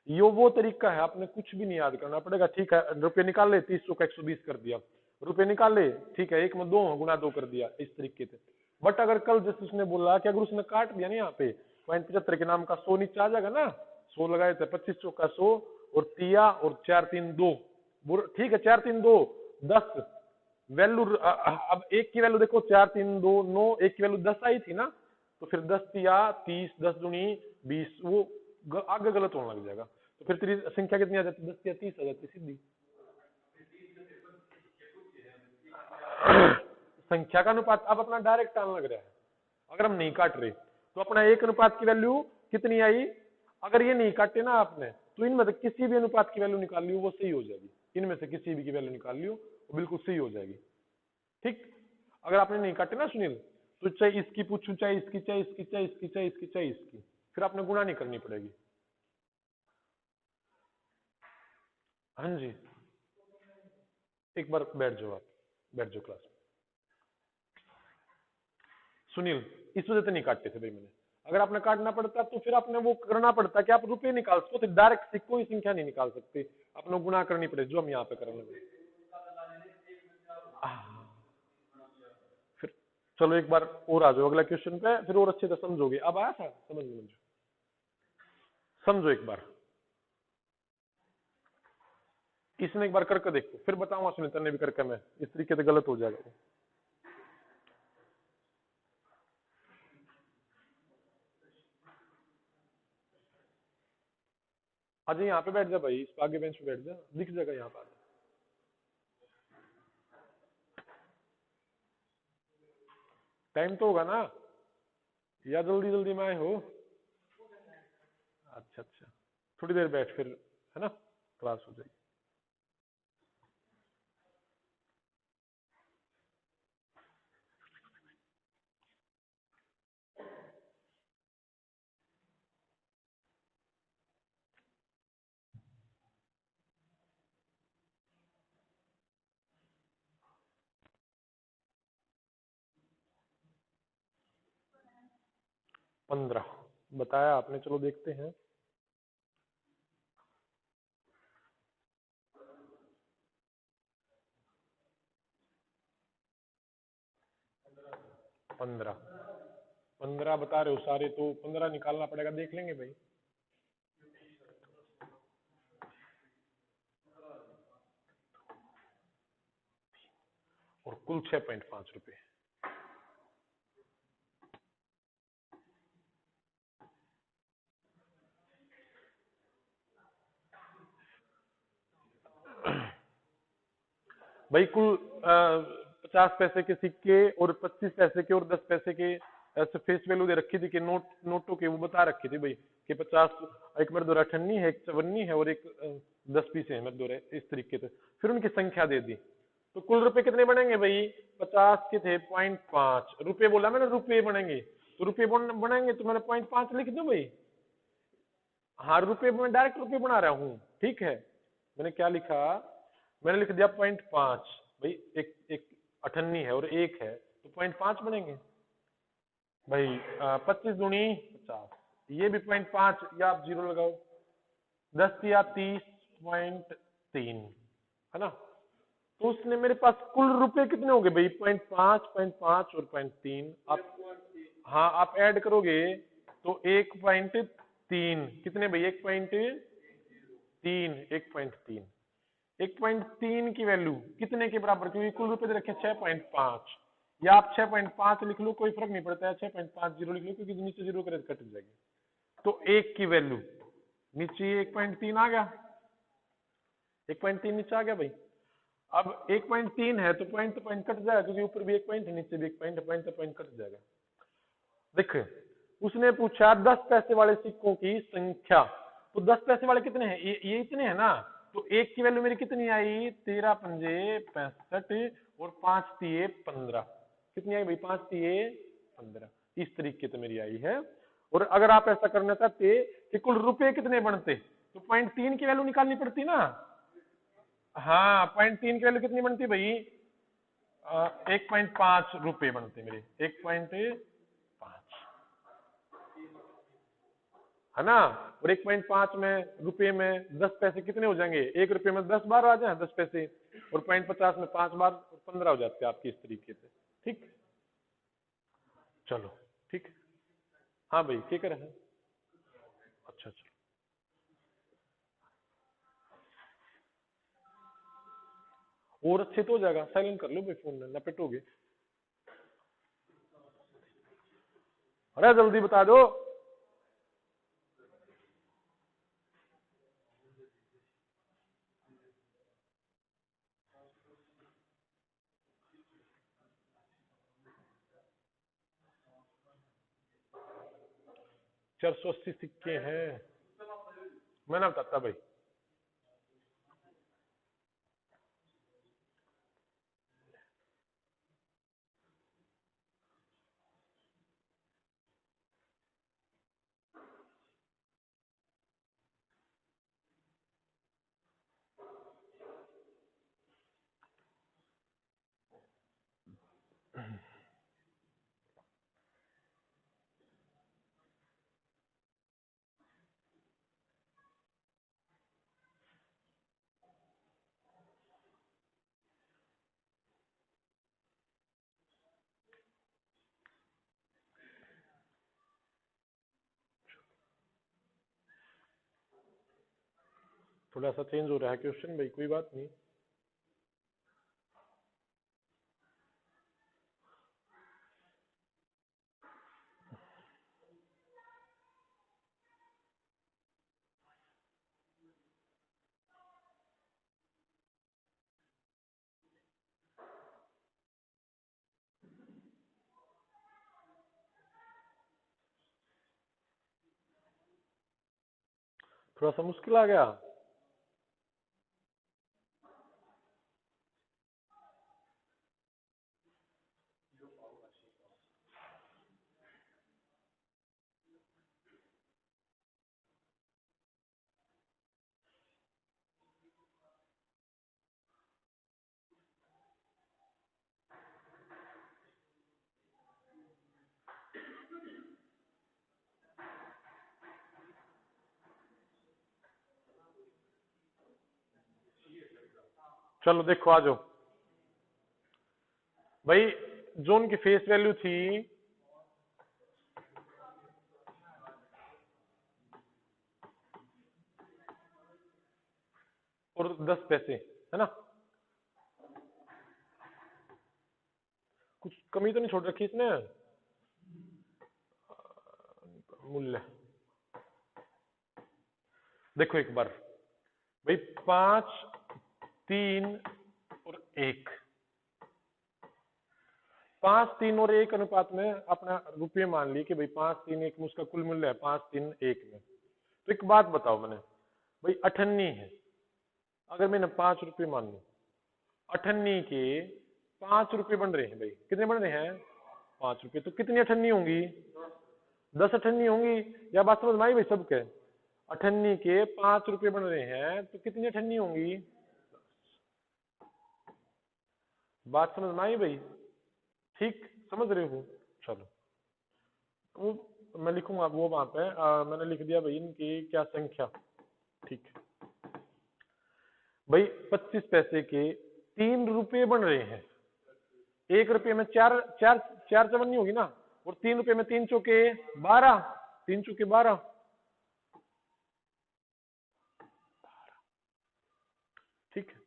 यो वो तरीका है, आपने कुछ भी नहीं याद करना पड़ेगा। ठीक है, रुपए निकाल ले, 30 का 120 कर दिया, रुपए निकाल ले, ठीक है, एक में 2 गुना 2 कर दिया, इस तरीके से। बट अगर कल जैसे उसने बोला कि अगर उसने काट दिया ना यहाँ पे 0.75 के नाम का 100 नीचे आ जाएगा ना, 100 लगाए थे, 25 चौका 100 और तिया और 4 3 2, ठीक है, 4 3 2 10 वैल्यू। अब एक की वैल्यू देखो, 4 3 2 9, एक की वैल्यू 10 आई थी ना, तो फिर 10 तिया 30, 10 दूनी 20, वो आगे गलत होने लग जाएगा। तो फिर तेरी संख्या कितनी आ जाती? 10 तिया 30 आ जाती सीधी। संख्या का अनुपात अब अपना डायरेक्ट आने लग रहा है, अगर हम नहीं काट रहे तो अपना एक अनुपात की वैल्यू कितनी आई? अगर ये नहीं काटे ना आपने, तो इनमें से किसी भी अनुपात की वैल्यू निकाल लियो वो सही हो जाएगी। इनमें से किसी भी की वैल्यू निकाल लियो वो बिल्कुल सही हो जाएगी। ठीक, अगर आपने नहीं काटे ना सुनील, तो चाहे इसकी पूछूं, चाहे इसकी, चाहे इसकी, चाहे इसकी, चाहे इसकी, चाहे इसकी, फिर आपने गुणा नहीं करनी पड़ेगी। हाँ जी, एक बार बैठ जाओ, आप बैठ जाओ क्लास में। सुनील, इस वजह से नहीं काटते थे भाई मैंने। अगर आपने काटना पड़ता तो फिर आपने वो करना पड़ता कि आप रुपए निकाल सकते, डायरेक्ट सिक्कों की संख्या नहीं निकाल सकते, आपने गुणा करनी पड़ेगी, जो हम यहाँ पे करने में। फिर चलो एक बार और आ जाओ अगला क्वेश्चन पे, फिर और अच्छे से समझोगे। अब आया था समझ में? समझो एक बार, इसने एक बार करके देखो, फिर बताऊंगा सुनीता ने भी करके, मैं इस तरीके से गलत हो जाएगा। आज यहाँ पे बैठ जा भाई, इस आगे बेंच पे बैठ जा, दिख जाएगा यहाँ पर। टाइम तो होगा ना, या जल्दी जल्दी में आए हो? अच्छा अच्छा, थोड़ी देर बैठ फिर, है ना, क्लास हो जाएगी। पंद्रह बताया आपने, चलो देखते हैं। पंद्रह, पंद्रह बता रहे हो सारे, तो 15 निकालना पड़ेगा, देख लेंगे भाई। और कुल 6.5 रुपए। भाई कुल 50 पैसे के सिक्के और 25 पैसे के और 10 पैसे के ऐसे फेस वैल्यू दे रखी थी कि नोटों के वो बता रखी थी भाई कि 50, एक मेरे दो अठन्नी है, एक चवन्नी है और एक 10 पीसे है मेरे दो, इस तरीके से फिर उनकी संख्या दे दी। तो कुल रुपए कितने बनेंगे भाई? 50 के थे 0.5 रुपए, बोला मैंने रुपए बनेंगे, तो रुपए बनेंगे तो मैंने 0.5 लिख दूं भाई। हाँ रुपए, मैं डायरेक्ट रुपए बना रहा हूँ, ठीक है। मैंने क्या लिखा? मैंने लिख दिया 0.5 भाई, एक एक अठन्नी है और एक है तो 0.5 बनेंगे भाई। 25 दूनी 50, ये भी 0.5, या आप जीरो लगाओ। 10 या 30.3, है ना। तो उसने मेरे पास कुल रुपए कितने हो गए भाई? 0.5, 0.5 और 0.3। आप, हाँ आप ऐड करोगे तो 1.3 कितने भाई? 1.3, 1.3, 1.3 की वैल्यू कितने के बराबर? क्योंकि कुल रुपए दे रखे 6.5, या आप 6.5 लिख लो, कोई फर्क नहीं पड़ता है, 6.5 जीरो लिख लो क्योंकि नीचे जीरो करे कट जाएगी। तो एक की वैल्यू नीचे 1.3 आ गया, 1.3 नीचे आ गया भाई। अब 1.3 है तो पॉइंट तो पॉइंट कट जाएगा, क्योंकि ऊपर भी एक पॉइंट है नीचे भी एक पॉइंट है, पॉइंट तो पॉइंट कट जाएगा। देखिए उसने पूछा 10 पैसे वाले सिक्कों की संख्या, तो 10 पैसे वाले कितने हैं? ये इतने हैं ना, तो एक की वैल्यू मेरी कितनी आई? 13 पंजे 65 और 5 तिये 15। कितनी आई भाई? 5 तिये 15, इस तरीके से मेरी आई है। और अगर आप ऐसा करना चाहते कि कुल रुपए कितने बनते, तो 0.3 की वैल्यू निकालनी पड़ती ना। हाँ 0.3 की वैल्यू कितनी बनती भाई? 1.5 रुपए बनते मेरे, 1.5, है ना। और 1.5 में रुपए में 10 पैसे कितने हो जाएंगे? 1 रुपए में 10 बार आ जाए 10 पैसे, और 0.50 में 5 बार, और 15 हो जाते हैं आपकी, इस तरीके से। ठीक, चलो ठीक है। हाँ भाई ठीक है। अच्छा चलो, और अच्छे तो हो जाएगा, साइलेंट कर लो भाई फोन, न पिटोगे। अरे जल्दी बता दो। चार सौ 80 सिक्के हैं, मैं ना बताता भाई। थोड़ा सा चेंज हो रहा है क्वेश्चन भाई, कोई बात नहीं। थोड़ा सा मुश्किल आ गया। चलो देखो आ जाओ भाई, जो उनकी फेस वैल्यू थी और 10 पैसे, है ना, कुछ कमी तो नहीं छोड़ रखी इसने। मूल्य देखो एक बार भाई, 5, 3 और 1, 5, 3 और 1 अनुपात में अपना रुपये मान लिए कि भाई 5, 3, 1 में उसका कुल मूल्य है 5, 3, 1 में। तो एक बात बताओ मैंने भाई, 98 है, अगर मैंने 5 रुपये मान लू, 98 के 5 रुपये बन रहे हैं भाई, कितने बन रहे हैं 5 रुपये, तो कितनी 98 होंगी 10 98 होंगी। या बात समझ में आई भाई सबके, 98 के 5 रुपये बन रहे हैं तो कितनी 98 होंगी, बात समझ में आई भाई, ठीक समझ रहे हो। चलो वो मैं लिखूंगा वो वहां पे मैंने लिख दिया भाई इनकी क्या संख्या, ठीक है भाई। 25 पैसे के 3 रुपये बन रहे हैं, 1 रुपये में चार चार चार चवन्नी होगी ना, और 3 रुपये में 3 चौके 12, 3 चौके 12, ठीक है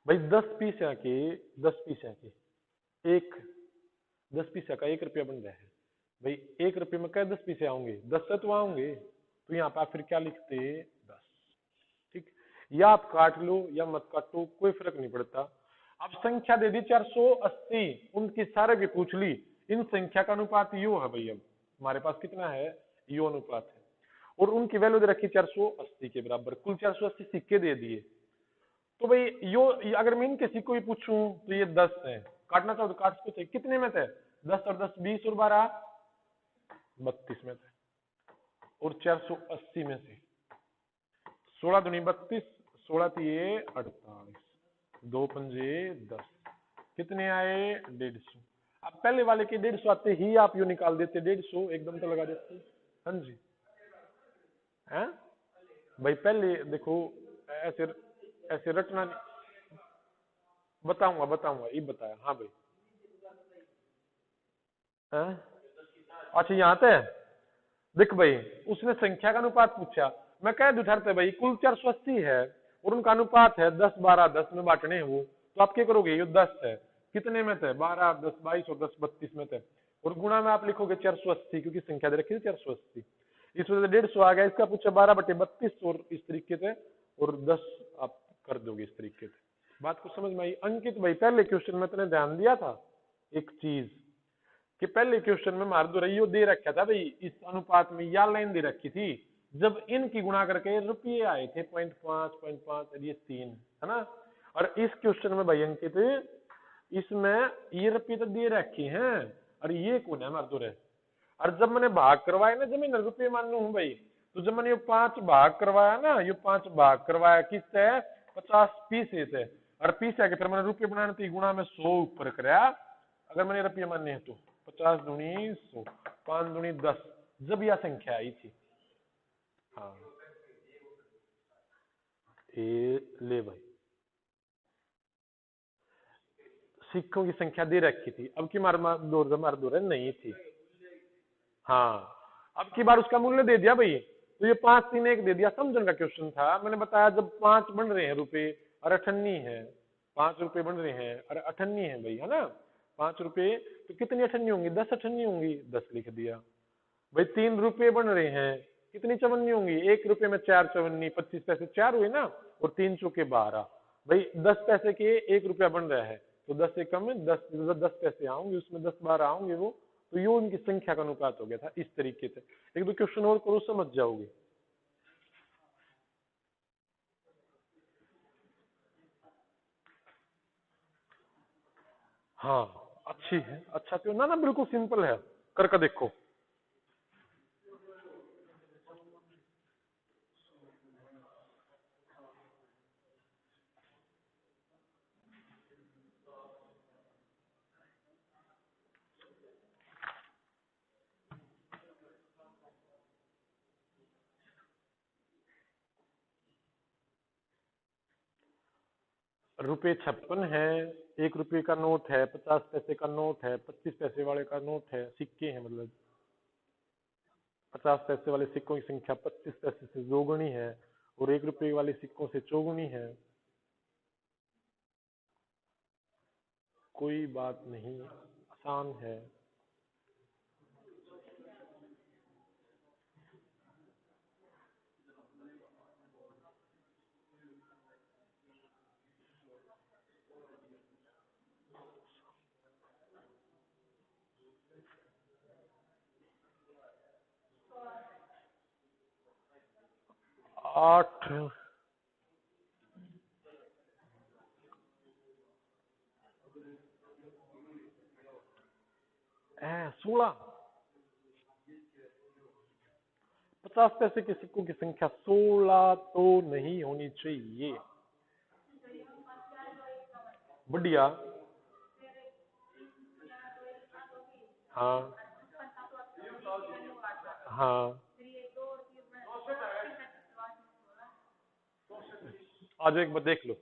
भाई। 10 पैसे के 10 पैसे के एक 10 पैसे का 1 रुपया बन रहा है भाई, 1 रुपये में क्या 10 पैसे आएंगे, 10 से तो आएंगे, तो यहाँ पे आप फिर क्या लिखते 10, ठीक। या आप काट लो या मत काटो, कोई फर्क नहीं पड़ता। अब संख्या दे दी 480, उनकी सारे भी पूछ ली, इन संख्या का अनुपात यो है भाई, अब हमारे पास कितना है यो अनुपात है, और उनकी वैल्यू दे रखी 480 के बराबर, कुल 480 सिक्के दे दिए। तो भाई यो अगर मैं इनके सिक्कों ही पूछूं तो ये 10 है, काटना चाहो तो काट सकते, कितने में थे 10 और 10 20 और 12 32 में थे, और 480 में से 16 दूनी 32, 16 तिये 48, 2 पंजे 10, कितने आए 150। अब पहले वाले के 150 आते ही आप यू निकाल देते 150, एकदम तो लगा देते। हाँ जी, हैं भाई पहले देखो ऐसे ऐसे रटना बताऊंगा बताऊंगा ये बताया, हाँ भाई हैं? अच्छा यहाँ पे देख भाई, उसने संख्या का अनुपात पूछा, मैं कह दूं ठहरते भाई कुल 480 है और उनका अनुपात है 10 12, 10 में बांटने हैं वो, तो आप क्या करोगे, ये 10 है, कितने में थे 12, 10 22 और 10 32 में थे, और गुणा में आप लिखोगे 480, क्योंकि संख्या दे रखी थी 480, इस वजह से 150 आ गया। इसका पूछा 12/32 और इस तरीके से, और 10 आप कर दोगे इस तरीके से। बात को समझ में आई। अंकित भाई पहले क्वेश्चन में तुमने ध्यान दिया था एक चीज, कि पहले क्वेश्चन में मार दो रही दे रखा था भाई, इस अनुपात में या लाइन दे रखी थी, जब इनकी गुणा करके रुपये आए थे 0.5 0.5 ये 3 है ना, और इस क्वेश्चन में भाई अंकित इसमें ये रुपये तो दे रखे हैं और ये कौन है मार दो रहे, और जब मैंने भाग करवाया ना, जब मैं रुपये मान लू भाई, तो जब मैंने ये 5 भाग करवाया ना, ये 5 भाग करवाया किससे 50 पीसे से, और पीसे आके फिर मैंने रुपये बनाने थी, गुणा में 100 ऊपर कराया, अगर मैंने रुपये मानने हैं तो 50 दूनी 100, 5 दूनी 10, जब यह संख्या आई थी। हाँ ए ले भाई, सिक्कों की संख्या दे रखी थी, अब की मार दो नहीं थी। हाँ अब की बार उसका मूल्य दे दिया भाई, तो ये 5 3 1 दे दिया, समझन का क्वेश्चन था। मैंने बताया जब 5 बन रहे हैं रुपए और 98 है, 5 रुपए बन रहे हैं और 98 है भाई, है ना, 5 रुपए तो कितनी 98 होंगी 10 98 होंगी, 10 लिख दिया भाई। 3 रुपए बन रहे हैं, कितनी चवन्नी होंगी, 1 रुपए में 4 चवन्नी, 25 पैसे 4 हुए ना, और 3 चौके 12 भाई। 10 पैसे के 1 रुपया बन रहा है, तो 10 से कम में 10 पैसे आऊंगे, उसमें 10 12 आऊंगे वो, तो ये उनकी संख्या का अनुपात हो गया था। इस तरीके से एक दो क्वेश्चन और करो समझ जाओगे। हाँ अच्छी है, अच्छा क्यों ना, ना बिल्कुल सिंपल है, करके देखो। ₹56 है, 1 रुपये का नोट है, 50 पैसे का नोट है, 25 पैसे वाले का नोट है, सिक्के हैं मतलब 50 पैसे वाले सिक्कों की संख्या 25 पैसे से दोगुनी है और 1 रुपये वाले सिक्कों से चौगुनी है। कोई बात नहीं, आसान है। आठ 16, 50 पैसे के सिक्कों की संख्या 16 तो नहीं होनी चाहिए। बढ़िया। हाँ हाँ, आज एक बार देख लो।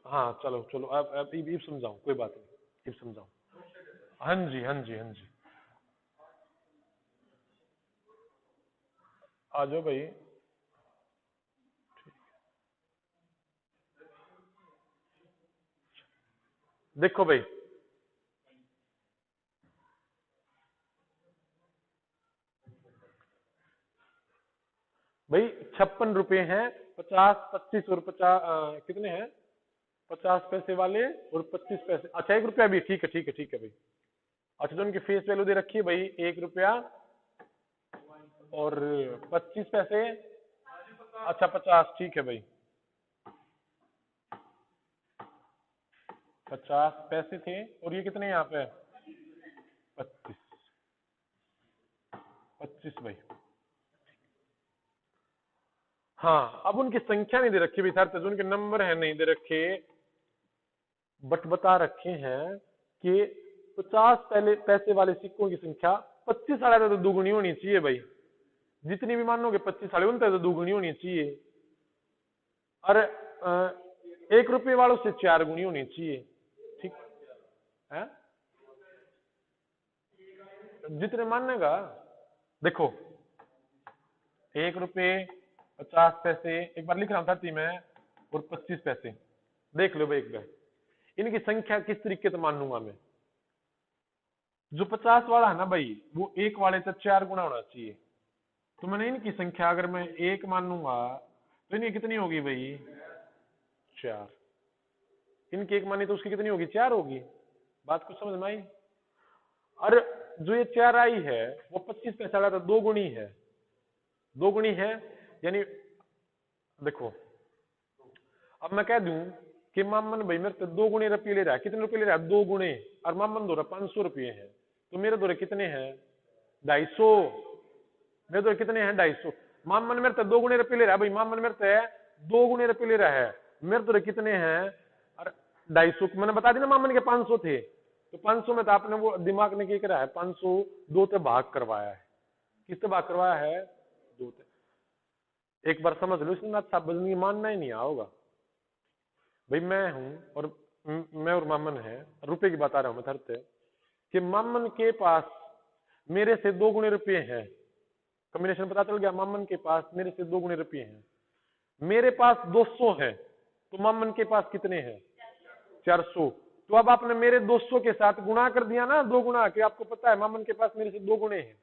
हाँ चलो चलो, अब इब समझाओ, कोई बात नहीं, इब समझाओ। हाँ जी हाँ जी हाँ जी, आ जाओ भाई। देखो भाई, भाई 56 रुपए हैं, 50, 25 और 50 कितने हैं? 50 पैसे वाले और 25 पैसे, अच्छा 1 रुपया भी, ठीक है ठीक है ठीक है भाई। अच्छा तो उनकी फेस वैल्यू दे रखी है भाई, 1 रुपया और 25 पैसे। अच्छा 50, ठीक है भाई। 50 पैसे थे और ये कितने यहाँ पे? 25, 25 भाई। हाँ अब उनकी संख्या नहीं दे रखी भाई सर, उनके नंबर है नहीं दे रखे, बट बता रखे हैं कि 50 पैसे वाले सिक्कों की संख्या 25 साढ़े तो दुगुनी होनी चाहिए भाई। जितनी भी मानोगे 25 साढ़े उनसे तो दुगुनी होनी चाहिए। और 1 रुपये वालों से 4 गुनी होनी चाहिए, ठीक है? जितने मानेगा, देखो 1 रुपये, 50 पैसे, एक बार लिख रहा हूं धरती में, और 25 पैसे, देख लो भाई एक बार इनकी संख्या किस तरीके से मानूंगा मैं। जो 50 वाला है ना भाई, वो 1 वाले से 4 गुना होना चाहिए। तो मैंने इनकी संख्या अगर मैं 1 मानूंगा तो इनकी कितनी होगी भाई? 4। इनकी 1 मानी तो उसकी कितनी होगी? 4 होगी। बात को समझ में आई? और जो ये 4 आई है वो 25 पैसे वाला था, 2 गुनी है, 2 गुनी है। यानी देखो, अब मैं कह दूं कि मामन भाई मेरे से 2 गुने रुपये ले रहा है, कितने रुपये ले रहा है? 2 गुने। और मामन दो 500 रुपये है, तो मेरे दो कितने हैं? 250। मेरे दो कितने हैं? 250। मामन मेरे से 2 गुने रुपये ले रहा है भाई, मामन मेरे से 2 गुने रुपये ले रहा है, मेरे दो कितने हैं? और 250, मैंने बता दी ना मामन के 500 थे, तो 500 में तो आपने वो दिमाग ने क्या करा है? 500 2 से भाग करवाया है। किससे भाग करवाया है? 2 से। एक बार समझ लो, इसमें अच्छा बजनी मानना ही नहीं होगा भाई। मैं हूं और मैं और मामन है, रुपए की बता रहा हूं मैं धरते, कि मामन के पास मेरे से 2 गुने रुपये हैं। कॉम्बिनेशन पता चल गया, मामन के पास मेरे से 2 गुने रुपये हैं। मेरे पास 200 है, तो मामन के पास कितने हैं? 400। तो अब आपने मेरे 200 के साथ गुणा कर दिया ना, 2 गुना, कि आपको पता है मामन के पास मेरे से 2 गुने हैं।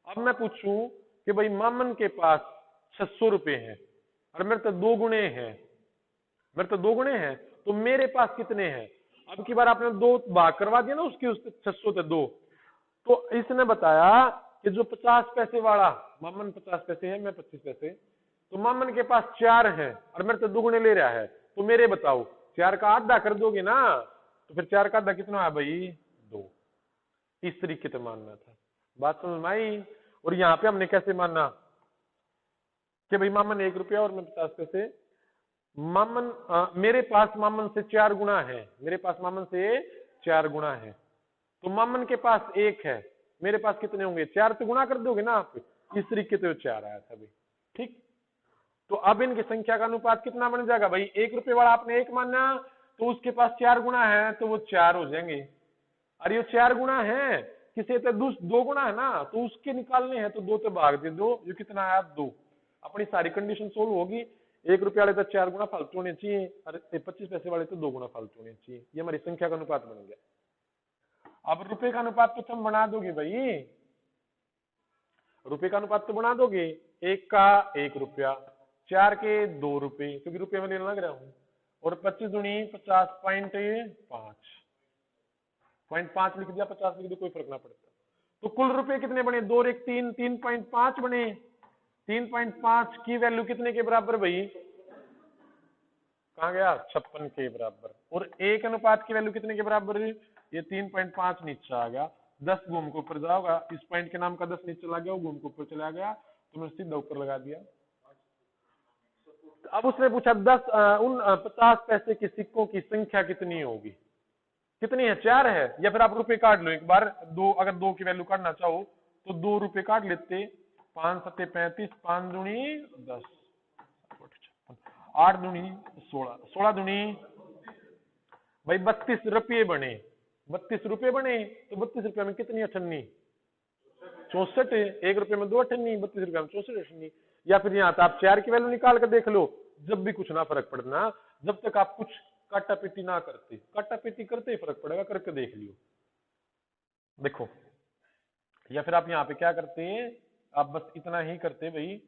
अब मैं पूछूं कि भाई मामन के पास 600 रुपये हैं और मेरे तो 2 गुने हैं, मेरे तो 2 गुने हैं, तो मेरे पास कितने हैं? अब की बार आपने 2 भाग करवा दिया ना उसके, उससे 600 से 2। तो इसने बताया कि जो 50 पैसे वाला, मामन 50 पैसे है, मैं 25 पैसे, तो मामन के पास 4 है और मेरे तो 2 गुने ले रहा है, तो मेरे बताओ 4 का आधा कर दोगे ना, तो फिर 4 का आधा कितना है भाई 2। इस तरीके से मानना था। बात समझ में आई। और यहाँ पे हमने कैसे माना कि भाई मामन 1 रुपया और मैं 50 पैसे। मामन मेरे पास मामन से 4 गुना है, मेरे पास मामन से 4 गुना है, तो मामन के पास 1 है, मेरे पास कितने होंगे 4 से गुना कर दोगे ना आप। इस तरीके से 4 आया था भाई। ठीक, तो अब इनकी संख्या का अनुपात कितना बन जाएगा भाई 1 रुपये वाला आपने 1 माना, तो उसके पास 4 गुना है तो वो 4 हो जाएंगे। अरे ये 4 गुना है, किसी तो 2 गुना है ना, तो उसके निकालने हैं तो 2 से भाग दे दो, जो कितना आया 2। अपनी सारी कंडीशन सोल्व होगी। 1 रुपये वाले तो 4 गुना फालतू होने चाहिए, अरे 25 पैसे वाले तो 2 गुना फालतू होने चाहिए। ये हमारी संख्या का अनुपात बन गया। अब रुपए का अनुपात तो तुम बना दोगे भाई, रुपए का अनुपात तो बना दोगे। 1 का 1 रुपया, 4 के 2 रुपए, क्योंकि रुपये में लेने लग रहा हूं, और 25 दूनी 50.5 लिख दिया, 50 लिख दिया, कोई फर्क ना पड़ता। तो कुल रुपए कितने बने 2 और 1 3, 3.5 बने। 3.5 की वैल्यू कितने के बराबर भाई, कहां गया 56 के बराबर। और 1 अनुपात की वैल्यू कितने के बराबर, ये 3.5 नीचे आ गया, 10 घूम के ऊपर जाओगा, इस पॉइंट के नाम का 10 नीचे चला गया, वो घूम के ऊपर चला गया, तो मैंने सीधा ऊपर लगा दिया। अब उसने पूछा 50 पैसे के सिक्कों की संख्या कितनी होगी, कितनी है 4 है, या फिर आप रुपए काट लो एक बार, 2 अगर 2 की वैल्यू काटना चाहो तो 2 रुपए काट लेते। 5 सत्ते 35, 5 दूनी 10, 8 दूनी 16, 16 दूनी भाई 32 रुपये बने। 32 रुपये बने, तो 32 रुपये में कितनी अठन्नी 64, 1 रुपये में 2 अठन्नी, 32 रुपये में 64 अठन्नी। या फिर यहाँ तो आप 4 की वैल्यू निकाल कर देख लो, जब भी कुछ ना फर्क पड़ना, जब तक आप कुछ काटा पीटी ना करते, काटा पीटी करते ही फर्क पड़ेगा, करके देख लियो देखो। या फिर आप यहाँ पे क्या करते हैं, आप बस इतना ही करते भाई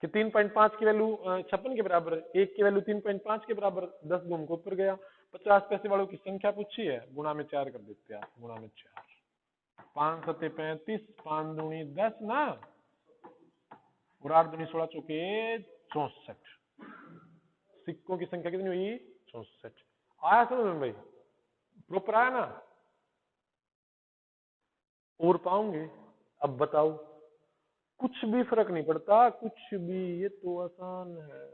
कि 3.5 की वैल्यू 56 के बराबर, 1 की वैल्यू 3.5 के बराबर, 10 गुम को ऊपर गया, 50 पैसे वालों की संख्या पूछी है, गुणा में 4 कर देते हैं आप, गुणा में 4, 5 सत्ते 35, 5 दूनी 10 ना, और 8 दूनी 16 चौके 64। सिक्कों की संख्या कितनी हुई 64। आया समझ में भाई, प्रॉपर आया ना। और पाओगे, अब बताओ, कुछ भी फर्क नहीं पड़ता, कुछ भी, ये तो आसान है।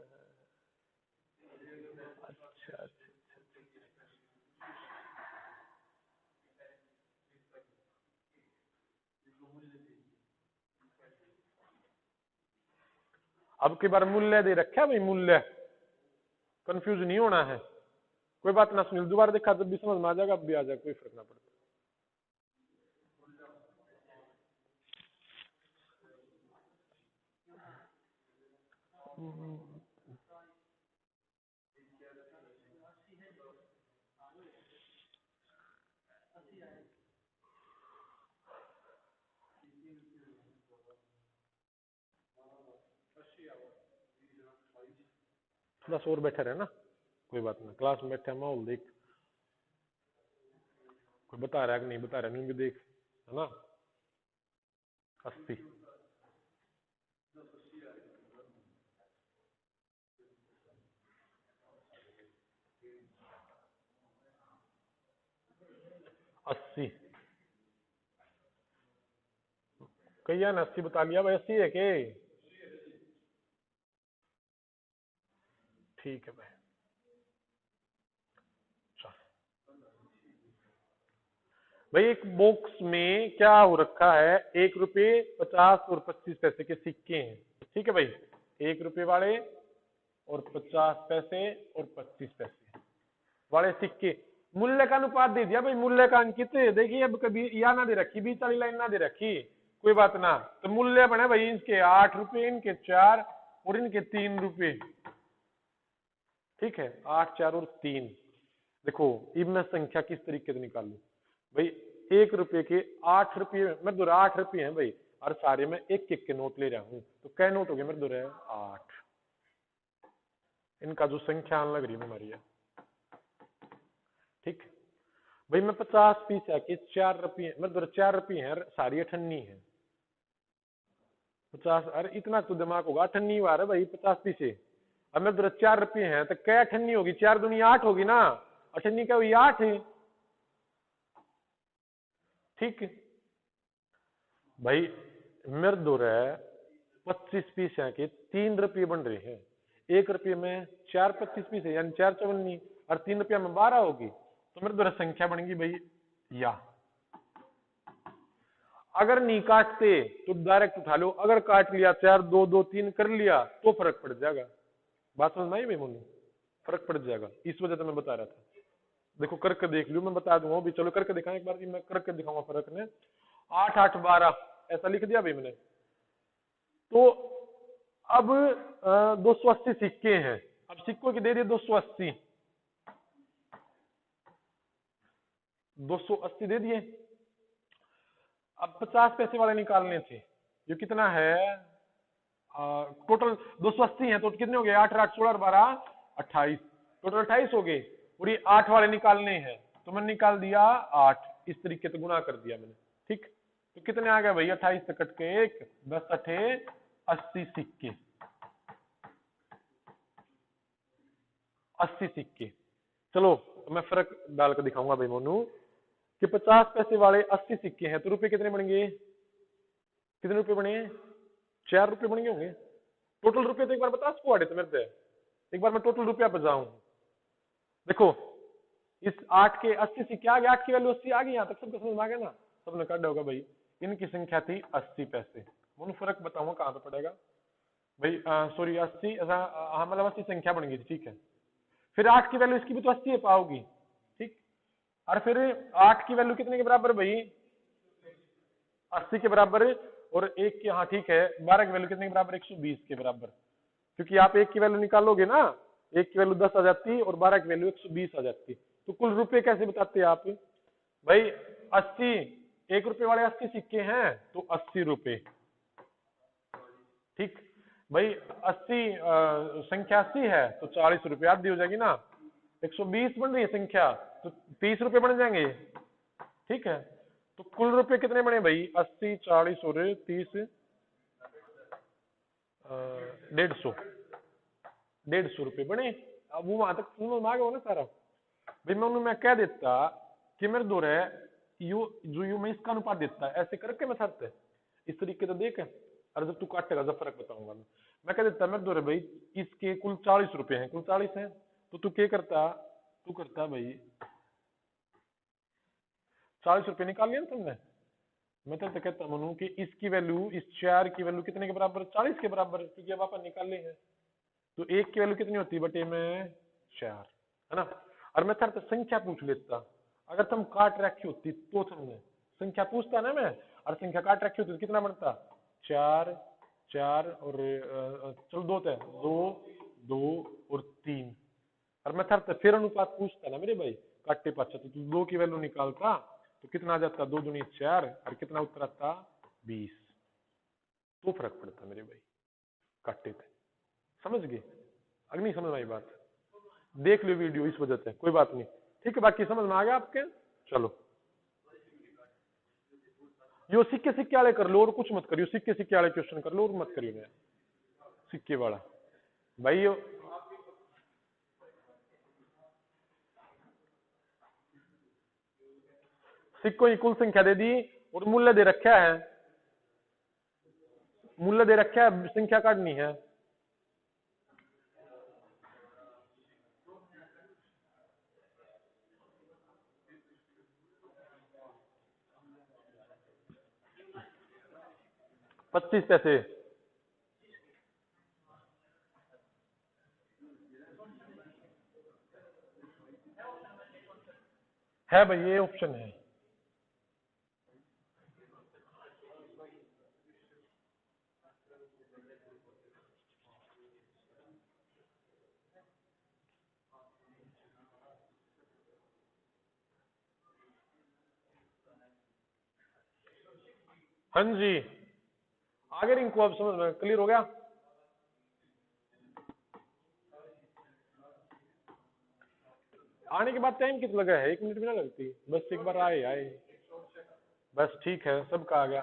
अच्छा, अब की बार मूल्य दे रखा भाई, मूल्य कंफ्यूज नहीं होना है, कोई बात ना सुनील, दोबारा देखा जब भी समझ में आ जाएगा, अब भी आ जाएगा, कोई फर्क ना पड़ता। थोड़ा सा और बैठा रहे ना, कोई बात ना, क्लास में बैठा माहौल देख, कोई बता रहा है कि नहीं बता रहा, नहीं भी देख, है ना। 80, कही ना 80 बता लिया भाई, 80 है के, ठीक है भाई। भाई एक बॉक्स में क्या हो रखा है, 1 रुपये 50 और 25 पैसे के सिक्के हैं, ठीक है भाई, 1 रुपये वाले और 50 पैसे और 25 पैसे वाले सिक्के। मूल्य का अनुपात दे दिया भाई, मूल्य का अंकित देखिए, अब कभी या ना दे रखी, 20 वाली लाइन ना दे रखी, कोई बात ना, तो मूल्य बने भाई इनके 8 रुपये, इनके 4 और इनके 3 रुपये, ठीक है, 8, 4 और 3। देखो अब मैं संख्या किस तरीके से निकालू भाई, 1 रुपये के 8 रुपये, मेरे दो 8 रुपये हैं भाई, और सारे में 1-1 के नोट ले रहा हूं, तो कै नोट हो गए मेरे दो 8, इनका जो संख्या आने लग रही है हमारी है, ठीक भाई। मैं 50 पैसे के 4 रुपये, मेरे दो 4 रुपये हैं, सारी 98 है, 50, अरे इतना तो दिमाग होगा, 98 बार है भाई 50 पैसे, अब मेरे उधर 4 रुपये हैं तो क्या अठन्नी होगी, 4 दूनी 8 होगी ना, अठन्नी क्या हुई 8 है। ठीक भाई, मेरे दौर है 25 पीस है के 3 रुपये बन रहे हैं, 1 रुपये में 4 25 पीस है यानी 4 54 और 3 रुपया में 12 होगी, तो मेरे द्वारा संख्या बनेगी भाई या। अगर नहीं काटते तो डायरेक्ट उठा लो, अगर काट लिया 4 2 2 3 कर लिया तो फर्क पड़ जाएगा। बात समझ में आई भाई मोनू, फर्क पड़ जाएगा, इस वजह से मैं बता रहा था। देखो करके देख लियो, मैं बता दूंगा भी, चलो करके दिखाएं एक बार, मैं करके दिखाऊंगा फर्क ने। 8 8 12 ऐसा लिख दिया भाई मैंने। तो अब 280 सिक्के हैं, अब सिक्कों की दे दिए 280, 280 दे दिए। अब 50 पैसे वाले निकालने थे, जो कितना है टोटल 280 है, तो कितने हो गए 8 8 16 12 28, टोटल 28 हो गए। और ये 8 वाले निकालने हैं, तो मैंने निकाल दिया 8, इस तरीके से गुना कर दिया मैंने। ठीक, तो कितने आ गए भाई 28 से कट के 1 10 8 80 सिक्के, 80 सिक्के। चलो मैं फर्क डाल कर दिखाऊंगा भाई मोनू कि 50 पैसे वाले 80 सिक्के हैं, तो रुपए कितने बनेंगे, कितने रुपए बने, 4 रुपए बन गए होंगे। टोटल रुपए तो एक बार बता सकूँ आड़े तो मेरे से, एक बार मैं टोटल रुपया बजाऊं। देखो इस 8 के 80 सिक्के आ गए, 8 की वैल्यू 80 आ गई, यहाँ तक सबको समझ में आ गया ना, सबने काटा होगा भाई। इनकी संख्या थी 80 पैसे। मोनू फर्क बताऊंगा कहाँ पे पड़ेगा भाई, सॉरी 80, हाँ मतलब 80 संख्या बन गई थी, ठीक है। फिर 8 की वैल्यू इसकी भी तो 80 है पाओगी, ठीक। और फिर 8 की वैल्यू कितने के बराबर भाई, 80 के बराबर, और 1 की, हाँ ठीक है, 12 की वैल्यू कितने के बराबर, 120 के बराबर। क्योंकि आप 1 की वैल्यू निकालोगे ना, 1 की वैल्यू 10 आ जाती और 12 की वैल्यू 120 आ जाती। तो कुल रुपए कैसे बताते हैं आप भाई, 80, 1 रुपए वाले 80 सिक्के हैं तो 80 रुपए, ठीक भाई। 80 संख्या 80 है तो 40 रुपए आधी हो जाएगी ना, 120 बन रही है संख्या तो 30 रुपए बन जाएंगे, ठीक है। तो कुल रुपए कितने बने भाई, 80 40 और 30, 150 रुपए बने। अब वो वहां तक समझ में आ गया ना सारा भाई। मैं कह देता कि मेरे दो है यू जो यू मैं इसका अनुपात देता है, ऐसे करके मैं थरते इस तरीके से देख, और जब तू काटेगा जब फर्क बताऊंगा मैं कह देता मेरे दो भाई इसके कुल 40 रुपए हैं, कुल 40 हैं, तो तू क्या करता, तू करता भाई 40 रुपए निकाल लिया ना तुमने। मैं तो कहता मनू कि इसकी वैल्यू, इस 4 की वैल्यू कितने के बराबर, 40 के बराबर, क्योंकि अब आप निकाले हैं। तो 1 की वैल्यू कितनी होती है बटे में 4, है ना। और मैं तेरे संख्या पूछ लेता, अगर तुम काट रखी होती तो तुमने संख्या पूछता ना मैं, और संख्या काट रखी होती तो कितना बनता, 4 4 और चलो 2 थे, 2 2 और 3। और मैं तेरे फिर अनुपात पूछता ना मेरे भाई काटे पाछा, तो तू 2 की वैल्यू निकालता तो कितना आ जाता, 2 दूनी 4 और कितना उत्तर आता 20। तो फर्क पड़ता मेरे भाई काटे थे, समझ गए। अगर नहीं समझ आई बात देख लो वीडियो, इस वजह से कोई बात नहीं, ठीक है। बाकी समझ में आ गया आपके, चलो यो सिक्के सिक्के वाले कर लो और कुछ मत करियो, सिक्के सिक्के वाले क्वेश्चन कर लो और मत करियो मैं सिक्के वाला भाई। यो सिक्कों की कुल संख्या दे दी और मूल्य दे रखा है, मूल्य दे रखा है, संख्या काटनी है। पच्चीस पैसे है भाई, ये ऑप्शन है। हाँ जी, आगे इनको अब समझ में क्लियर हो गया। आने के बाद टाइम कितना लगा है, 1 मिनट भी ना लगती, बस एक बार आए आए बस, ठीक है सबका आ गया।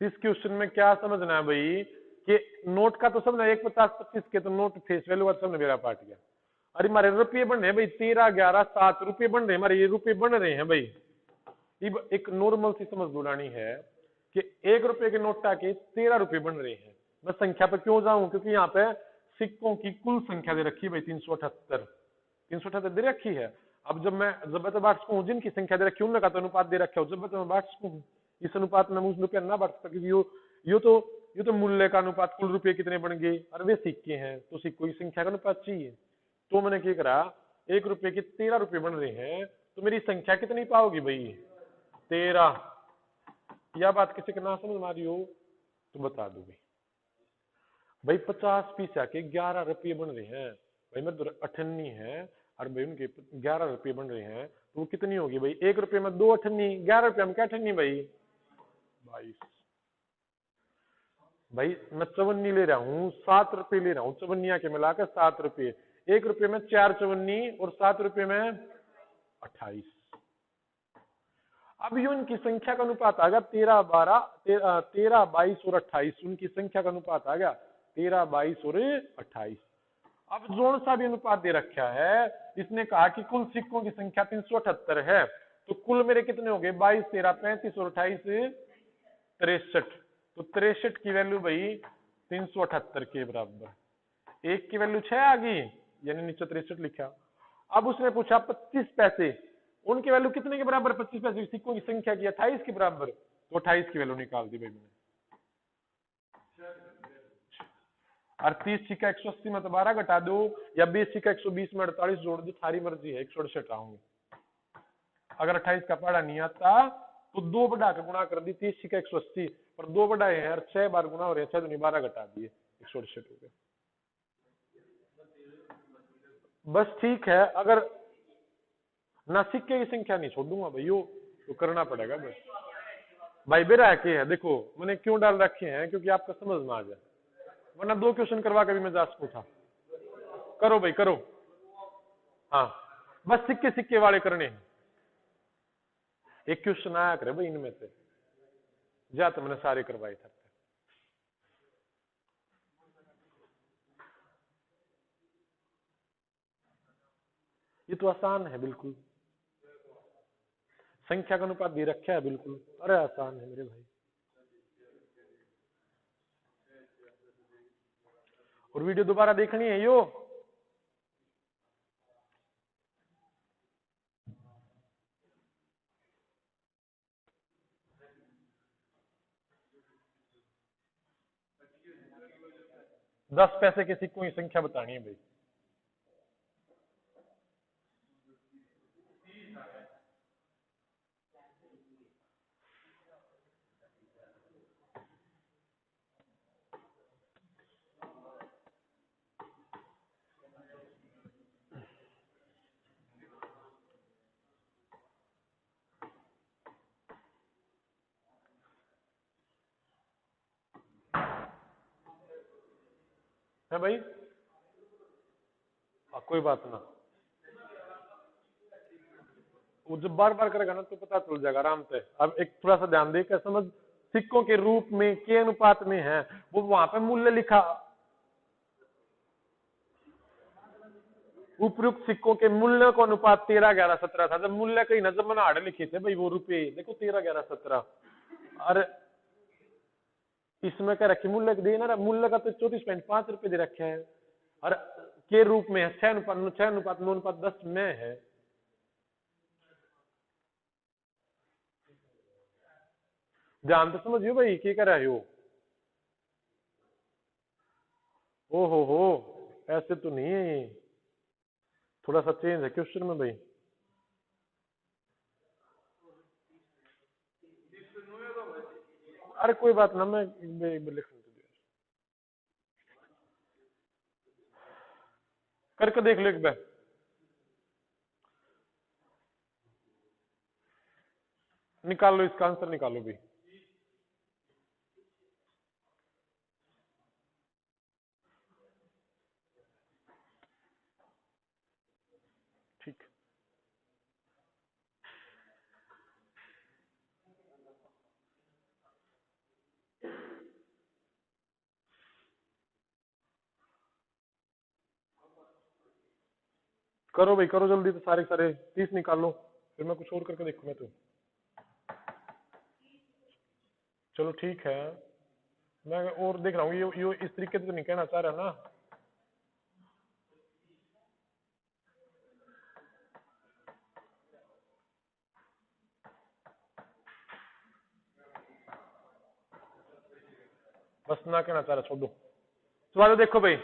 इस क्वेश्चन में क्या समझना है भाई कि नोट का तो समझना, एक 50-25 के तो नोट फेस वैल्यू का समझ मेरा पार्ट गया। अरे हमारे रुपये बन रहे हैं भाई 13, 11, 7 रुपये बन रहे हैं, हमारे ये रुपये बन रहे हैं भाई। अब एक नॉर्मल सी समझ बुलानी है कि 1 रुपए के नोट के 13 रुपये बन रहे हैं। मैं संख्या पर क्यों जाऊं, क्योंकि यहाँ पे सिक्कों की कुल संख्या दे रखी है भाई 378 दे रखी है। अब जब मैं तो बांट सकूं जिनकी संख्या दे रखी है उनका तो अनुपात दे रखा है, जब मैं बांट सकूं इस अनुपात में उस रुपया ना बांट सकता, क्योंकि यो तो मूल्य का अनुपात कुल रुपये कितने बन गए, और वे सिक्के हैं तो सिक्कों की संख्या का अनुपात चाहिए। तो मैंने क्या करा, 1 रुपए के 13 रुपये बन रहे हैं तो मेरी संख्या कितनी पाओगी भाई 13। यह बात किसी के ना समझ में आ रही हो तो बता दो भाई 50 पैसा के 11 रुपये बन रहे हैं भाई, मैं 98 है और भाई उनके 11 रुपये बन रहे हैं तो वो कितनी होगी भाई, 1 रुपये में 2 अठन्नी, 11 रुपये में क्या अठन्नी भाई 22। भाई मैं चवन्नी ले रहा हूँ 7 रुपये ले रहा हूँ, चवन्निया के मिलाकर 7 रुपये, 1 रुपये में 4 चवन्नी और 7 रुपये में 28। अब ये उनकी संख्या का अनुपात आ गया 13, 12, 13, 22 और 28। उनकी संख्या का अनुपात आ गया 13, 22 और 28। अब जोन सा भी अनुपात दे रखा है, इसने कहा कि कुल सिक्कों की संख्या 378 है, तो कुल मेरे कितने हो गए 22, 13, 35 और 28 63। तो 63 की वैल्यू भाई 378 के बराबर, एक की वैल्यू 6 आ गई यानी नीचे 63 लिखा। अब उसने पूछा 25 पैसे, उनकी वैल्यू कितने के बराबर, 25 पैसे सिक्कों की संख्या की 28 के बराबर, तो 28 की वैल्यू निकाल दी भाई मैंने। और 30 सिक्का 180 में तो 12 घटा दो, या 20 सिक्का 120 में 48 जोड़ दो, थारी मर्जी है, 168 आऊंगी। अगर 28 का पढ़ा नहीं आता तो 2 बढ़ा के गुणा कर दी, 30 सिक्का 180 पर 2 बढ़ाए हैं और 6 बार गुणा हो रहे हैं, 6 दूनी 12 घटा दिए, 168 हो गए। बस ठीक है, अगर ना सिक्के की संख्या नहीं छोड़ दूंगा भाई, यो तो करना पड़ेगा बस भाई। बेरा के है देखो मैंने क्यों डाल रखे हैं, क्योंकि आपका समझ में आ जाए, वरना 2 क्वेश्चन करवा के भी मैं जा सकूं था। करो भाई करो, हाँ बस सिक्के सिक्के वाले करने हैं। एक क्वेश्चन आया करे भाई इनमें से, जा तो मैंने सारे करवाए थे। ये तो आसान है बिल्कुल, संख्या का अनुपात दे रखा है बिल्कुल, अरे आसान है मेरे भाई। और वीडियो दोबारा देखनी है यो, दस पैसे के सिक्कों की संख्या बतानी है भाई। है भाई, कोई बात ना, वो जब बार बार करेगा ना तो पता चल जाएगा आराम से। अब एक थोड़ा सा ध्यान देकर समझ, सिक्कों के रूप में के अनुपात में है, वो वहां पे मूल्य लिखा, उपयुक्त सिक्कों के मूल्य को अनुपात 13, 11, 17 था। जब मूल्य कहीं ना, जब मैंने आड़े लिखे थे भाई वो रुपये देखो 13, 11, 17, और इसमें क्या रखे मूल्य देना, मूल्य का तो 34.5 रुपए दे रखे हैं, और के रूप में 6:9:10 में है। ध्यान तो समझियो भाई क्या कर रहे हो। ओ हो, ऐसे तो नहीं है, थोड़ा सा चेंज है क्वेश्चन में भाई। अरे कोई बात ना, मैं लिख करके देख लो एक बार, निकाल लो इसका आंसर, निकालो भाई। ठीक। करो भाई करो जल्दी, तो सारे सारे 30 निकाल लो, फिर मैं कुछ और करके देखूंगा तो। चलो ठीक है, मैं और देख रहा हूँ, ये इस तरीके से तो नहीं कहना चाह रहा ना। बस ना कहना चाह रहा, छोड़ो। तो आज देखो भाई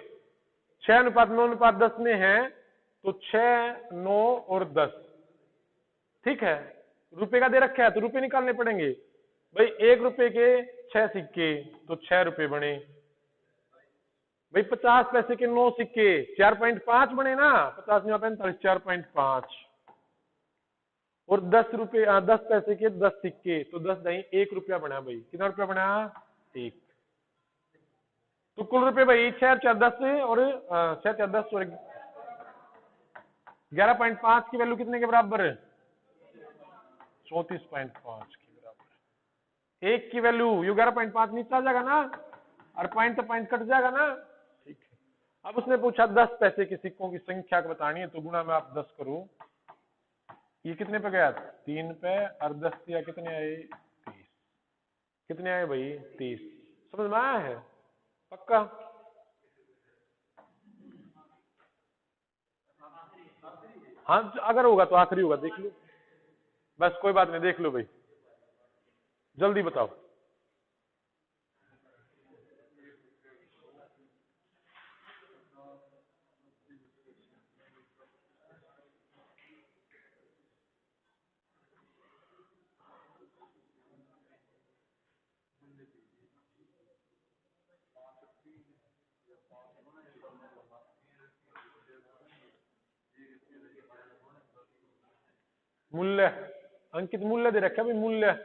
6:9:10 में है, तो 6, 9 और 10, ठीक है। रुपए का दे रखा है तो रुपए निकालने पड़ेंगे भाई। 1 रुपए के 6 सिक्के तो 6 रुपए बने भाई। 50 पैसे के 9 सिक्के 4.5 बने ना, 50 9 45 4.5। और 10 पैसे के 10 सिक्के तो 10 नहीं 1 रुपया बना भाई। कितना रुपया बना? 1। तो कुल रुपए भाई 6 4 10 और 6 4 10 और 11.5 की वैल्यू कितने के बराबर है? 34.5 के बराबर। 1 की वैल्यू 11.5 नीचे आ जाएगा ना, और पॉइंट तो पॉइंट कट जाएगा ना, ठीक है। अब उसने पूछा 10 पैसे के सिक्कों की संख्या को बतानी है, तो गुणा में आप 10 करो। ये कितने पे गया? 3 पे, और 10 दिया कितने आए? 30। कितने आए भाई? 30। समझ में आया है? पक्का? हाँ अगर होगा तो आखिरी होगा, देख लो। बस कोई बात नहीं, देख लो भाई, जल्दी बताओ। मूल्य अंकित, मूल्य दे रखा है भाई, मूल्य।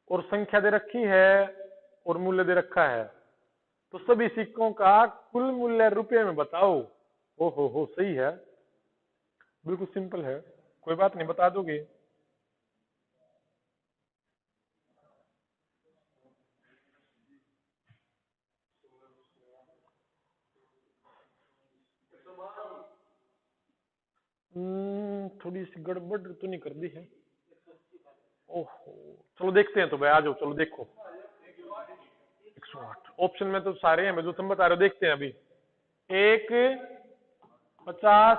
और संख्या दे रखी है और मूल्य दे रखा है, तो सभी सिक्कों का कुल मूल्य रुपये में बताओ। हो सही है, बिल्कुल सिंपल है, कोई बात नहीं, बता दोगे। थोड़ी सी गड़बड़ तो नहीं कर दी है? ओहो, चलो देखते हैं तो भाई, आ जाओ, चलो देखो। 108 ऑप्शन में तो सारे हैं जो तुम बता रहे हो, देखते हैं अभी। 1, 50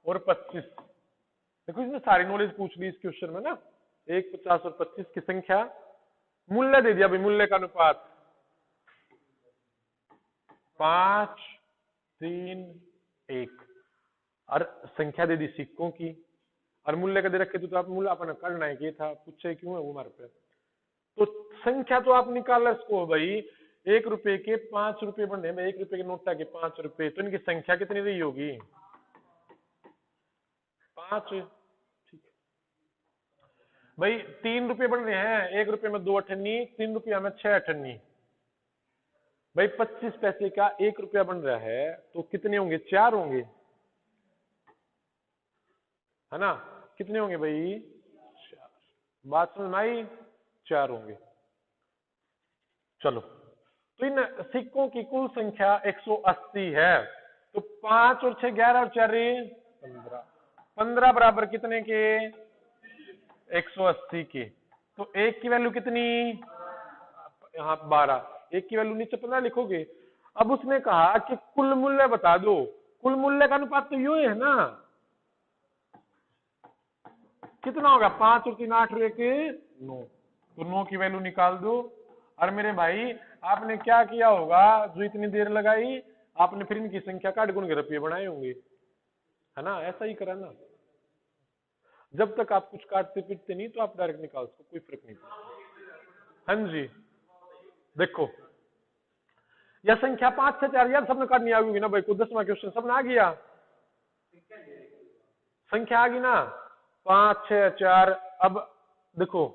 और 25। देखो इसने सारी नॉलेज पूछ ली इस क्वेश्चन में ना। 1, 50 और 25 की संख्या, मूल्य दे दिया भाई, मूल्य का अनुपात 5, 3, 1, और संख्या दे दी सिक्कों की, और मूल्य का दे रखे तो आप मूल्य अपना करना है, ये था, पूछे क्यों है वो हमारे पे। तो संख्या तो आप निकाल इसको भाई, 1 रुपए के 5 रुपए बने, 1 रुपए के नोटा के 5 रुपए, तो इनकी संख्या कितनी रही होगी? 5। ठीक है भाई, 3 रुपए बन रहे हैं, 1 रुपए में 2 अठन्नी, 3 रुपया में 6 अठन्नी भाई। 25 पैसे का 1 रुपया बन रहा है, तो कितने होंगे? 4 होंगे, है ना? कितने होंगे भाई? 4। बात समझ में आई? 4 होंगे। चलो, तो इन सिक्कों की कुल संख्या 180 है, तो 5 और 6 11 और 4 15। 15 बराबर कितने के? 180 के। तो 1 की वैल्यू कितनी? यहाँ 12। 1 की वैल्यू नीचे 15 लिखोगे। अब उसने कहा कि कुल मूल्य बता दो। कुल मूल्य का अनुपात तो यू है ना, कितना होगा? 5 और 3 8 और 1 9, तो 9 की वैल्यू निकाल दो। और मेरे भाई आपने क्या किया होगा, जो इतनी देर लगाई आपने, फिर इनकी संख्या काट गुण के रुपये बनाए होंगे, है ना? ऐसा ही करा ना। जब तक आप कुछ काटते पीटते नहीं तो आप डायरेक्ट निकाल सको, कोई फर्क नहीं पड़ता। हाँ जी, देखो यह संख्या 5 से 4 यार सबने काटनी आ गई ना भाई, को 10वां क्वेश्चन सबने आ गया। संख्या आ गई ना, 5 6 4। अब देखो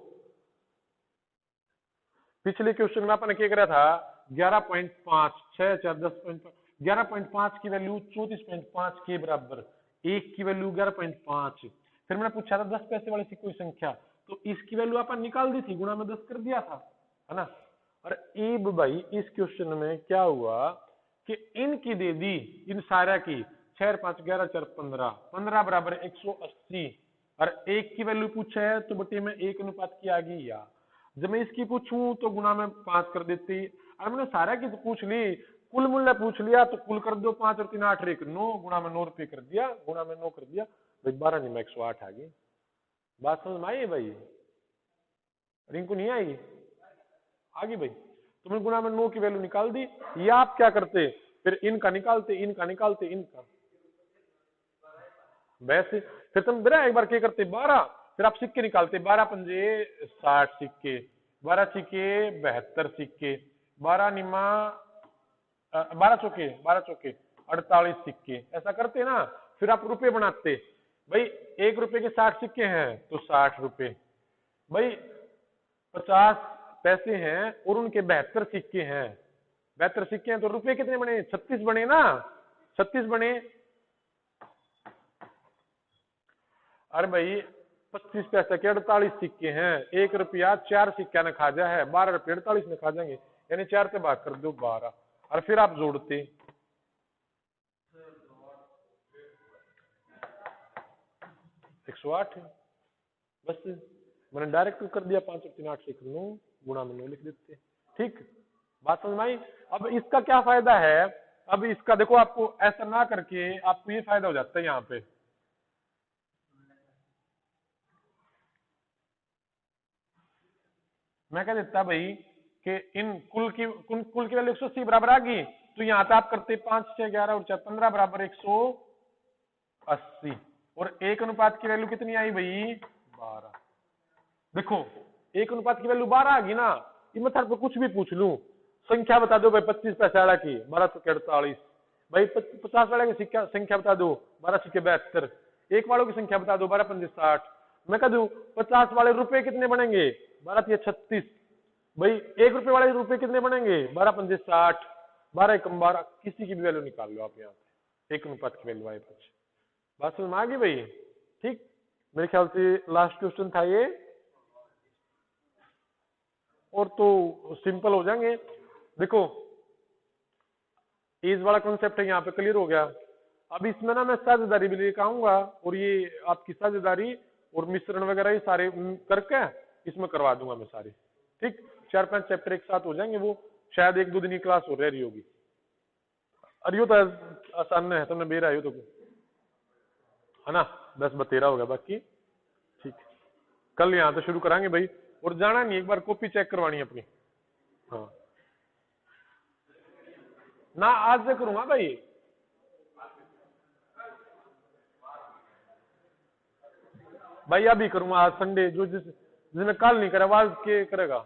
पिछले क्वेश्चन में अपन क्या करा था, 11.5 6 4 10.5, 11.5 की वैल्यू 34.5 के बराबर, एक की वैल्यू 11.5। फिर मैंने पूछा था 10 पैसे वाले से कोई संख्या, तो इसकी वैल्यू अपन निकाल दी थी, गुणा में 10 कर दिया था, है ना। और अब भाई इस क्वेश्चन में क्या हुआ कि इनकी दे दी, इन सारा की 6 5 11 4 15, 15 बराबर 180, और एक की वैल्यू पूछा है तो बटे में 1 अनुपात की आ गई। या जब मैं इसकी पूछूं तो गुणा में 5 कर देती। अरे मैंने सारा की तो पूछ ली, कुल मूल्य पूछ लिया तो कुल कर दो, 5 और 3 8 1 9, गुणा में 9 रुपये कर दिया, गुणा में 9 कर दिया भाई, 12 नहीं 108 आ गई। बात समझ में आई है भाई? रिंकू नहीं आई? आ गई भाई। तुमने गुणा में 9 की वैल्यू निकाल दी, या आप क्या करते, फिर इनका निकालते, इनका निकालते, इनका वैसे। फिर तुम मेरा एक बार क्या करते, 12, फिर आप सिक्के निकालते, 12 पंजे 60 सिक्के, 12 सिक्के 72 सिक्के, 12 निमा 12 चौके 48 सिक्के, ऐसा करते ना। फिर आप रुपए बनाते भाई, 1 रुपए के 60 सिक्के हैं तो 60 रुपए भाई, 50 पैसे हैं और उनके 72 सिक्के हैं, 72 सिक्के हैं तो रुपए कितने बने, 36 बने ना, 36 बने। अरे भाई 25 पैसे के 48 सिक्के हैं, 1 रुपया 4 सिक्का न खाजा है, 12 रुपये 48 न खा जाएंगे, यानी 4 से भाग कर दो 12, और फिर आप जोड़ते 108 है। बस मैंने डायरेक्ट कर दिया, 5 और 3 8 से 9, गुणा में 9 लिख देते। ठीक, बात समझ में आई? अब इसका क्या फायदा है, अब इसका देखो, आपको ऐसा ना करके आपको ये फायदा हो जाता है यहाँ पे, मैं कह देता भाई कि इन कुल की वैल्यू 180 बराबर आ गई, तो यहाँ पे आप करते 5 6 11 और 4 15 बराबर 180, और एक अनुपात की वैल्यू कितनी आई भाई, 12। देखो एक अनुपात की वैल्यू 12 आ गई ना, ये मैं पर कुछ भी पूछ लूं, संख्या बता दो भाई 25 पैसे वाला की 12 चौके 48, भाई 50 वाले की संख्या बता दो 12 चौके 72, एक वालों की संख्या बता दो 12 पंजे 60। मैं कह दूं 50 वाले रुपए कितने बनेंगे, 12 तिया 36, भाई 1 रुपए वाले रुपए कितने बनेंगे, 12 पंजे 60, 12 एकम 12, किसी की भी वैल्यू निकाल लो आप यहाँ पे, एक अनुपात की वैल्यू आए पास। बात समझ में आ गई भाई? ठीक, मेरे ख्याल से लास्ट क्वेश्चन था ये, और तो सिंपल हो जाएंगे। देखो एज वाला कॉन्सेप्ट है यहाँ पे क्लियर हो गया। अब इसमें ना मैं साझेदारी भी लेकर आऊंगा, और ये आपकी साझेदारी और मिश्रण वगैरह ये सारे करके इसमें करवा दूंगा मैं सारे। ठीक, 4 5 चैप्टर एक साथ हो जाएंगे, वो शायद 1 2 दिन की क्लास हो रही होगी। और यो तो आसान है, तुमने बेरा हो तो है ना, 10 13 हो गया बाकी। ठीक, कल यहाँ तो शुरू कराएंगे भाई, और जाना नहीं, एक बार कॉपी चेक करवानी है अपनी। हाँ ना, आज से करूंगा भाई, भाई अभी करूंगा, आज संडे, जो जिसने कल नहीं करा आज के करेगा।